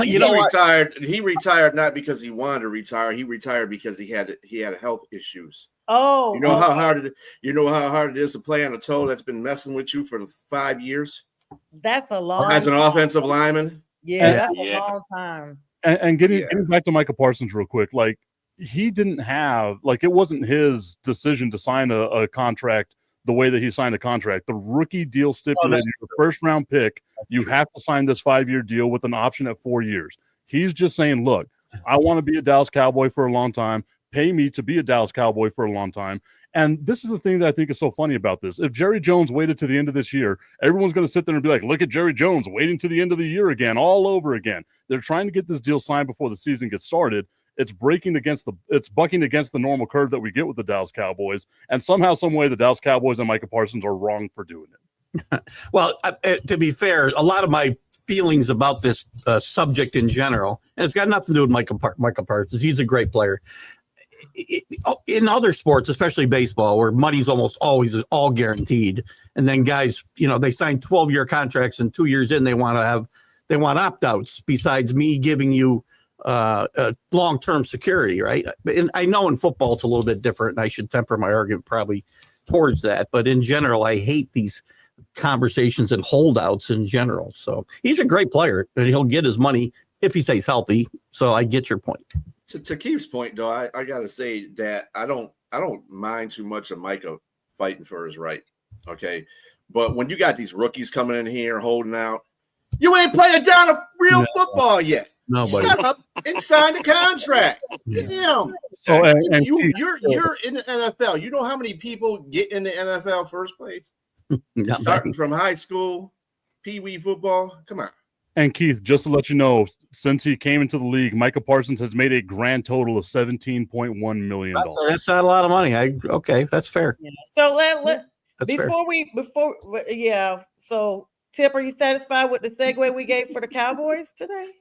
G: he retired. He retired not because he wanted to retire. He retired because he had health issues.
C: Oh,
G: you know how hard it is to play on a toe that's been messing with you for 5 years.
C: That's a long.
G: As an offensive lineman.
C: Yeah, that's a long time.
F: And getting back to Micah Parsons real quick, like he didn't have, like it wasn't his decision to sign a contract the way that he signed a contract. The rookie deal stipulated your first round pick. You have to sign this 5-year deal with an option at 4 years. He's just saying, look, I want to be a Dallas Cowboy for a long time. Pay me to be a Dallas Cowboy for a long time. And this is the thing that I think is so funny about this. If Jerry Jones waited to the end of this year, everyone's going to sit there and be like, look at Jerry Jones waiting to the end of the year again, all over again. They're trying to get this deal signed before the season gets started. It's bucking against the normal curve that we get with the Dallas Cowboys. And somehow, some way, the Dallas Cowboys and Micah Parsons are wrong for doing it.
D: Well, to be fair, a lot of my feelings about this subject in general, and it's got nothing to do with Micah Parsons. He's a great player. In other sports, especially baseball, where money's almost always all guaranteed, and then guys, they sign 12-year contracts, and 2 years in, they want opt-outs. Besides me giving you long-term security, right? And I know in football it's a little bit different, and I should temper my argument probably towards that. But in general, I hate these conversations and holdouts in general. So he's a great player, and he'll get his money if he stays healthy. So I get your point.
G: To Keith's point, though, I gotta say that I don't mind too much of Micah fighting for his right. Okay, but when you got these rookies coming in here holding out, you ain't playing down a real football yet.
D: Nobody.
G: Shut up and sign the contract. Damn.
F: So,
G: you're in the NFL. You know how many people get in the NFL first place? Starting from high school, pee-wee football. Come on.
F: And Keith, just to let you know, since he came into the league, Micah Parsons has made a grand total of $17.1 million.
D: That's not a lot of money. Okay, that's fair.
C: Yeah. So So Tip, are you satisfied with the segue we gave for the Cowboys today?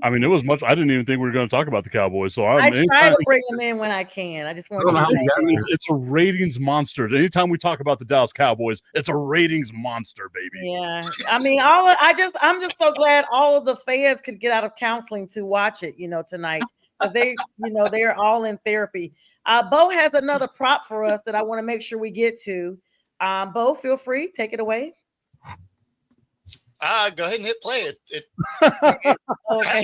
F: I mean, it was much. I didn't even think we were going to talk about the Cowboys. So
C: I try to bring them in when I can. I just want to.
F: It's a ratings monster. Anytime we talk about the Dallas Cowboys, it's a ratings monster, baby.
C: Yeah, I mean, I'm just so glad all of the fans could get out of counseling to watch it. Tonight, because they're all in therapy. Bo has another prop for us that I want to make sure we get to. Bo, feel free, take it away.
E: Go ahead and hit play. I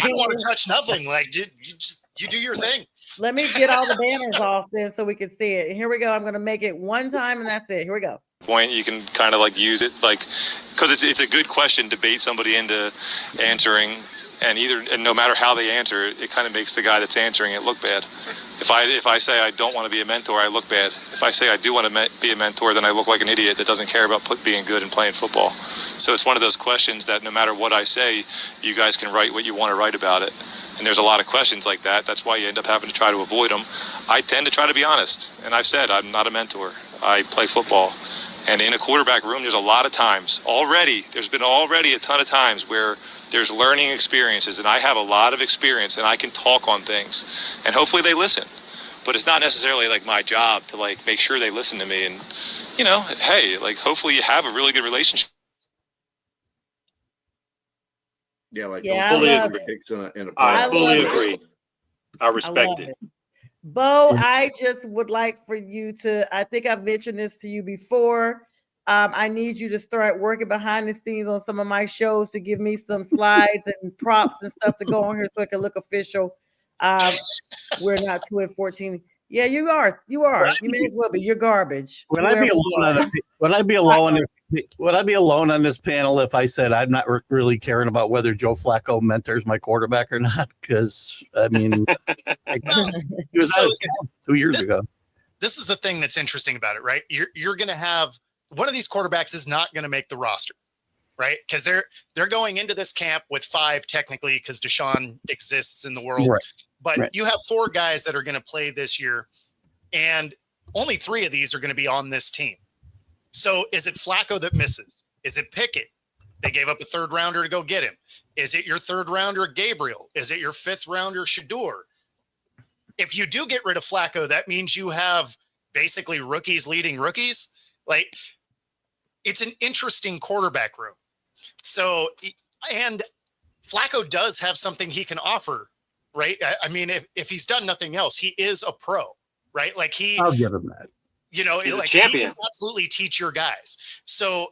E: don't want to touch nothing. Like you do your thing.
C: Let me get all the banners off then so we can see it. Here we go. I'm going to make it one time and that's it. Here we go.
J: Point you can kind of like use it because it's a good question to bait somebody into answering, and no matter how they answer it, it kind of makes the guy that's answering it look bad. If I say I don't want to be a mentor, I look bad. If I say I do want to be a mentor, then I look like an idiot that doesn't care about being good and playing football. So it's one of those questions that no matter what I say, you guys can write what you want to write about it. And there's a lot of questions like that. That's why you end up having to try to avoid them. I tend to try to be honest. And I've said I'm not a mentor. I play football. And in a quarterback room, there's a lot of times there's been a ton of times where there's learning experiences. And I have a lot of experience and I can talk on things. And hopefully they listen. But it's not necessarily like my job to like make sure they listen to me. And, you know, hey, like hopefully you have a really good relationship.
G: Yeah, like
C: Yeah,
G: don't
H: fully
C: I love
H: agree.
C: it.
G: picks in a
H: I
C: I
H: fully
C: love it.
H: agree. I
C: I
H: respect
C: love
H: it.
C: it. Bo, I just would like for you to, I think I've mentioned this to you before. I need you to start working behind the scenes on some of my shows to give me some slides and props and stuff to go on here so it can look official. We're not 2-14. Yeah, you are. You are. You may as well be. You're garbage.
D: Would I be
C: Whoever you
D: alone
C: are.
D: on would I be alone on this panel if I said I'm not really caring about whether Joe Flacco mentors my quarterback or not? Because I mean, he was out of camp 2 years ago.
E: This is the thing that's interesting about it, right? You're going to have one of these quarterbacks is not going to make the roster, right? Because they're going into this camp with 5 technically because Deshaun exists in the world,
D: Right.
E: but
D: Right.
E: you have 4 guys that are going to play this year, and only 3 of these are going to be on this team. So is it Flacco that misses? Is it Pickett? They gave up a 3rd rounder to go get him. Is it your 3rd rounder, Gabriel? Is it your 5th rounder, Shador? If you do get rid of Flacco, that means you have basically rookies leading rookies. Like, it's an interesting quarterback room. So, and Flacco does have something he can offer, right? I mean, if he's done nothing else, he is a pro, right? Like
D: I'll give him that.
E: You know,
H: He's a
E: like
H: champion.
E: he can absolutely teach your guys. So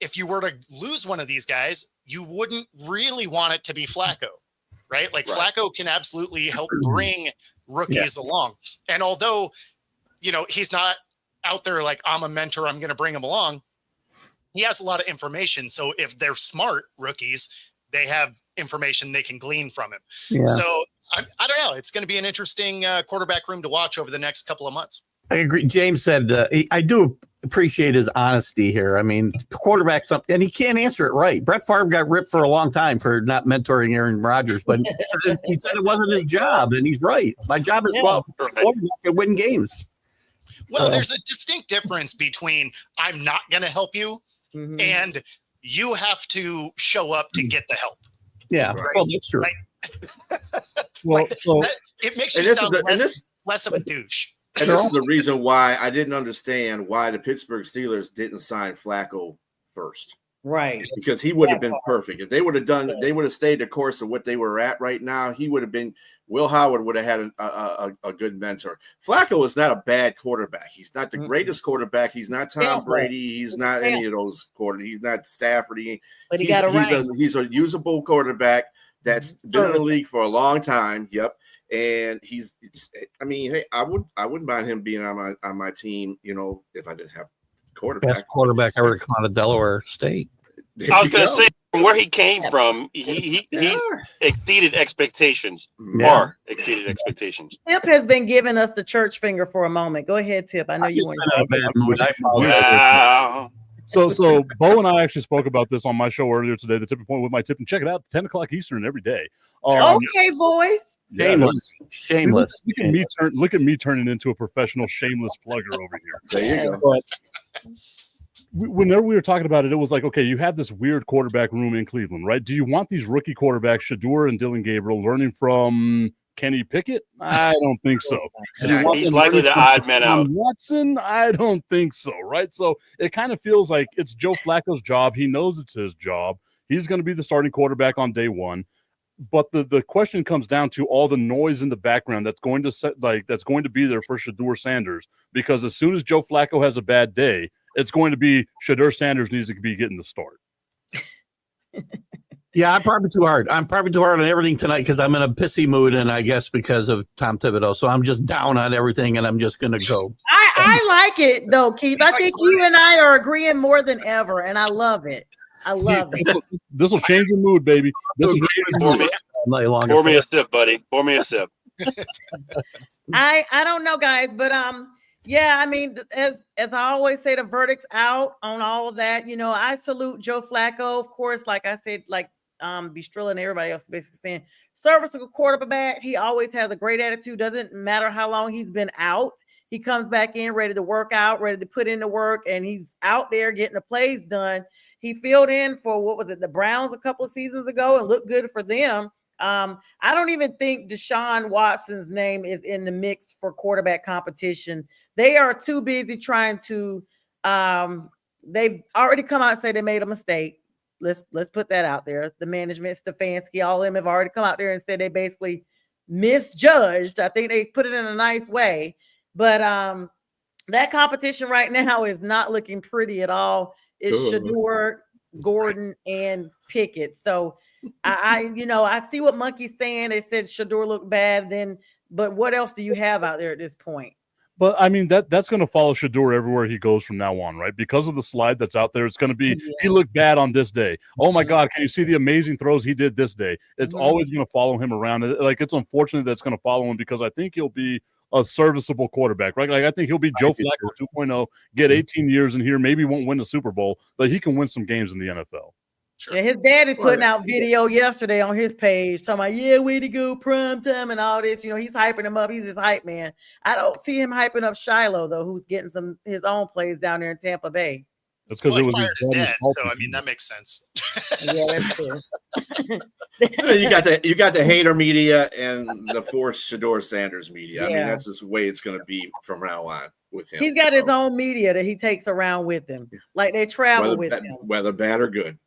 E: if you were to lose one of these guys, you wouldn't really want it to be Flacco, right? Like
H: Right.
E: Flacco can absolutely help bring rookies along. And although, you know, he's not out there like, I'm a mentor, I'm going to bring him along. He has a lot of information. So if they're smart rookies, they have information they can glean from him.
D: Yeah.
E: So I don't know. It's going to be an interesting quarterback room to watch over the next couple of months.
D: I agree. James said, I do appreciate his honesty here. I mean, quarterback, and he can't answer it right. Brett Favre got ripped for a long time for not mentoring Aaron Rodgers, but he said it wasn't his job, and he's right. My job is well, quarterback and win games.
E: Well, there's a distinct difference between I'm not going to help you and you have to show up to get the help.
D: Yeah,
E: right?
D: well, that's true.
F: Well, so
E: it makes
G: and
E: you
G: this is
E: sound less of a douche.
G: And this is the reason why I didn't understand why the Pittsburgh Steelers didn't sign Flacco first.
C: Right.
G: Because he would have been perfect. If they would have done, they would have stayed the course of what they were at right now. He would have been, Will Howard would have had a good mentor. Flacco is not a bad quarterback. He's not the greatest quarterback. He's not Tom Brady. He's not any of those quarterbacks. He's not Stafford.
C: But he's
G: a usable quarterback that's been in the league for a long time. Yep. And I mean, hey, I wouldn't mind him being on my team, you know, if I didn't have quarterback.
D: Best quarterback ever come out of Delaware State.
H: I was going to say, from where he came from, he exceeded expectations. Far exceeded expectations.
C: Tip has been giving us the church finger for a moment. Go ahead, Tip. I know you want to.
D: Bad mood. I apologize.
H: Wow.
F: So Bo and I actually spoke about this on my show earlier today, the Tipping Point with my tip, and check it out, 10 o'clock Eastern every day.
C: Okay, boy.
D: Shameless.
F: Look at me turning into a professional shameless plugger over here.
G: There you go.
F: But whenever we were talking about it, it was like, okay, you have this weird quarterback room in Cleveland, right? Do you want these rookie quarterbacks, Shador and Dylan Gabriel, learning from Kenny Pickett? I don't think so.
H: He's likely the odd man out.
F: Watson? I don't think so, right? So it kind of feels like it's Joe Flacco's job. He knows it's his job. He's going to be the starting quarterback on day one. But the question comes down to all the noise in the background that's going to be there for Shador Sanders, because as soon as Joe Flacco has a bad day, it's going to be Shador Sanders needs to be getting the start.
D: Yeah, I'm probably too hard. I'm probably too hard on everything tonight because I'm in a pissy mood, and I guess because of Tom Thibodeau. So I'm just down on everything, and I'm just going to go.
C: I like it, though, Keith. I think you and I are agreeing more than ever, and I love it. I love it.
F: This will change your mood, baby. This will change your mood.
H: Pour me a sip, buddy. Pour me a sip.
C: I don't know, guys, but yeah, I mean, as I always say, the verdict's out on all of that. You know, I salute Joe Flacco, of course. Like I said, like Bistrilla and everybody else basically saying serviceable quarterback. He always has a great attitude. Doesn't matter how long he's been out. He comes back in ready to work out, ready to put in the work, and he's out there getting the plays done. He filled in for what was it, the Browns a couple of seasons ago and looked good for them. I don't even think Deshaun Watson's name is in the mix for quarterback competition. They are too busy trying to they've already come out and say they made a mistake. Let's put that out there. The management, Stefanski, all of them have already come out there and said they basically misjudged. I think they put it in a nice way. But that competition right now is not looking pretty at all. It's Shador, Gordon, and Pickett. So I see what Monkey's saying. They said Shador looked bad, but what else do you have out there at this point?
F: But I mean that's going to follow Shador everywhere he goes from now on, right? Because of the slide that's out there, it's going to be he looked bad on this day. Oh my God, can you see the amazing throws he did this day? It's always going to follow him around. Like it's unfortunate that's going to follow him because I think he'll be a serviceable quarterback, right? Like I think he'll be Joe Flacco 2.0, get 18 years in here, maybe won't win the Super Bowl, but he can win some games in the NFL.
C: Sure. Yeah, his dad is putting out video yesterday on his page talking about, way to go, prime time and all this. He's hyping him up. He's his hype man. I don't see him hyping up Shiloh, though, who's getting his own plays down there in Tampa Bay.
F: That's because it was
E: his dad, so I mean that makes sense.
C: Yeah, that's true.
G: You got the hater media and the forced Shador Sanders media. I mean, that's just the way it's going to be from now on with him.
C: He's got his own media that he takes around with him, like they travel with him,
G: whether bad or good.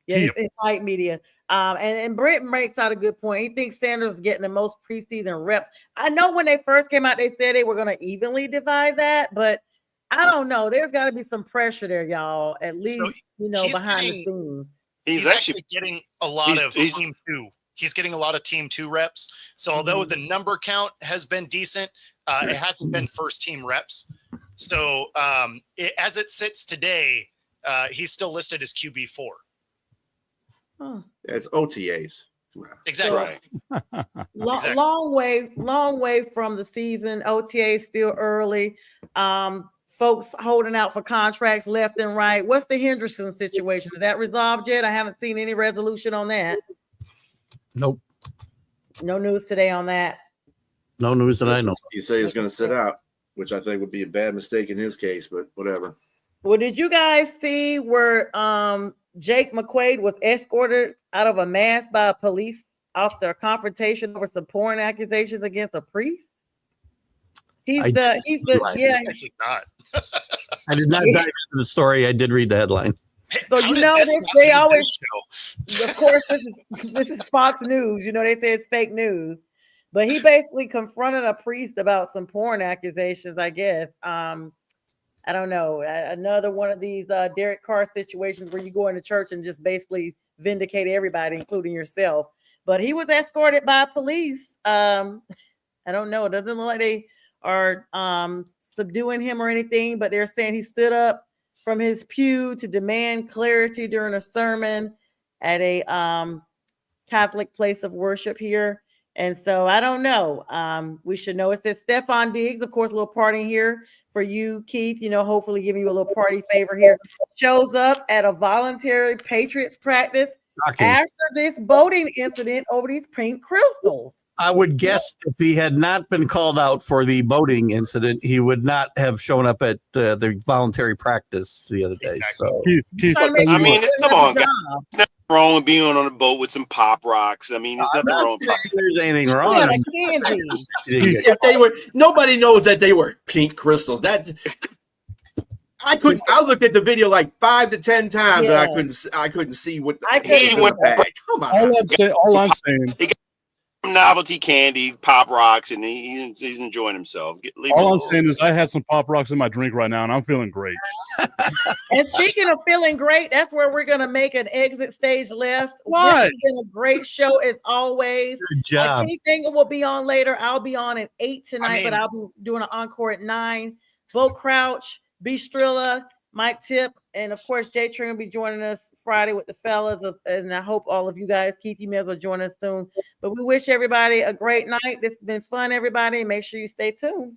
C: Yeah, it's hype media. And Brent makes out a good point. He thinks Sanders is getting the most preseason reps. I know when they first came out, they said they were going to evenly divide that, but I don't know. There's got to be some pressure there, y'all. At least behind the scenes.
E: He's actually getting a lot of team two. He's getting a lot of team two reps. So although the number count has been decent, it hasn't been first team reps. So as it sits today, he's still listed as QB4.
C: Huh.
G: It's OTAs.
E: Exactly.
C: So, long way from the season. OTA is still early. Folks holding out for contracts left and right. What's the Henderson situation? Is that resolved yet? I haven't seen any resolution on that.
D: Nope.
C: No news today on that.
D: No news that I know.
G: You say he's going to sit out, which I think would be a bad mistake in his case, but whatever.
C: Well, did you guys see where Jake McQuaid was escorted out of a mass by police after a confrontation over some porn accusations against a priest? I did
E: not.
D: I did not dive into the story. I did read the headline.
C: So they always, of course, this is Fox News. They say it's fake news, but he basically confronted a priest about some porn accusations. I guess. I don't know. Another one of these Derek Carr situations where you go into church and just basically vindicate everybody, including yourself. But he was escorted by police. I don't know. It doesn't look like they are subduing him or anything, but they're saying he stood up from his pew to demand clarity during a sermon at a Catholic place of worship here. And so I don't know. We should know. It says Stephon Diggs, of course, a little party here for you, Keith. Hopefully giving you a little party favor here. Shows up at a voluntary Patriots practice after this boating incident over these pink crystals.
D: I would guess if he had not been called out for the boating incident, he would not have shown up at the voluntary practice the other day.
H: Exactly.
D: So,
F: Keith,
H: I mean, come on, guys. Nothing wrong with being on a boat with some pop rocks. I mean, there's nothing wrong.
D: There's anything wrong.
G: If they were, nobody knows that they were pink crystals. I looked at the video like 5 to 10 times, and I couldn't see what. Come on.
F: All I'm saying.
H: He got novelty candy, pop rocks, and he's enjoying himself.
F: All I'm saying is I had some pop rocks in my drink right now, and I'm feeling great.
C: And speaking of feeling great, that's where we're going to make an exit stage left.
F: What?
C: This has been a great show as always.
D: Good job.
C: Anything will be on later. I'll be on at 8 tonight, but I'll be doing an encore at 9. Bo Crouch, Bistrilla, Mike Tip, and of course, Jay Tring will be joining us Friday with the fellas. And I hope all of you guys, Keith, you may as well join us soon. But we wish everybody a great night. This has been fun, everybody. Make sure you stay tuned.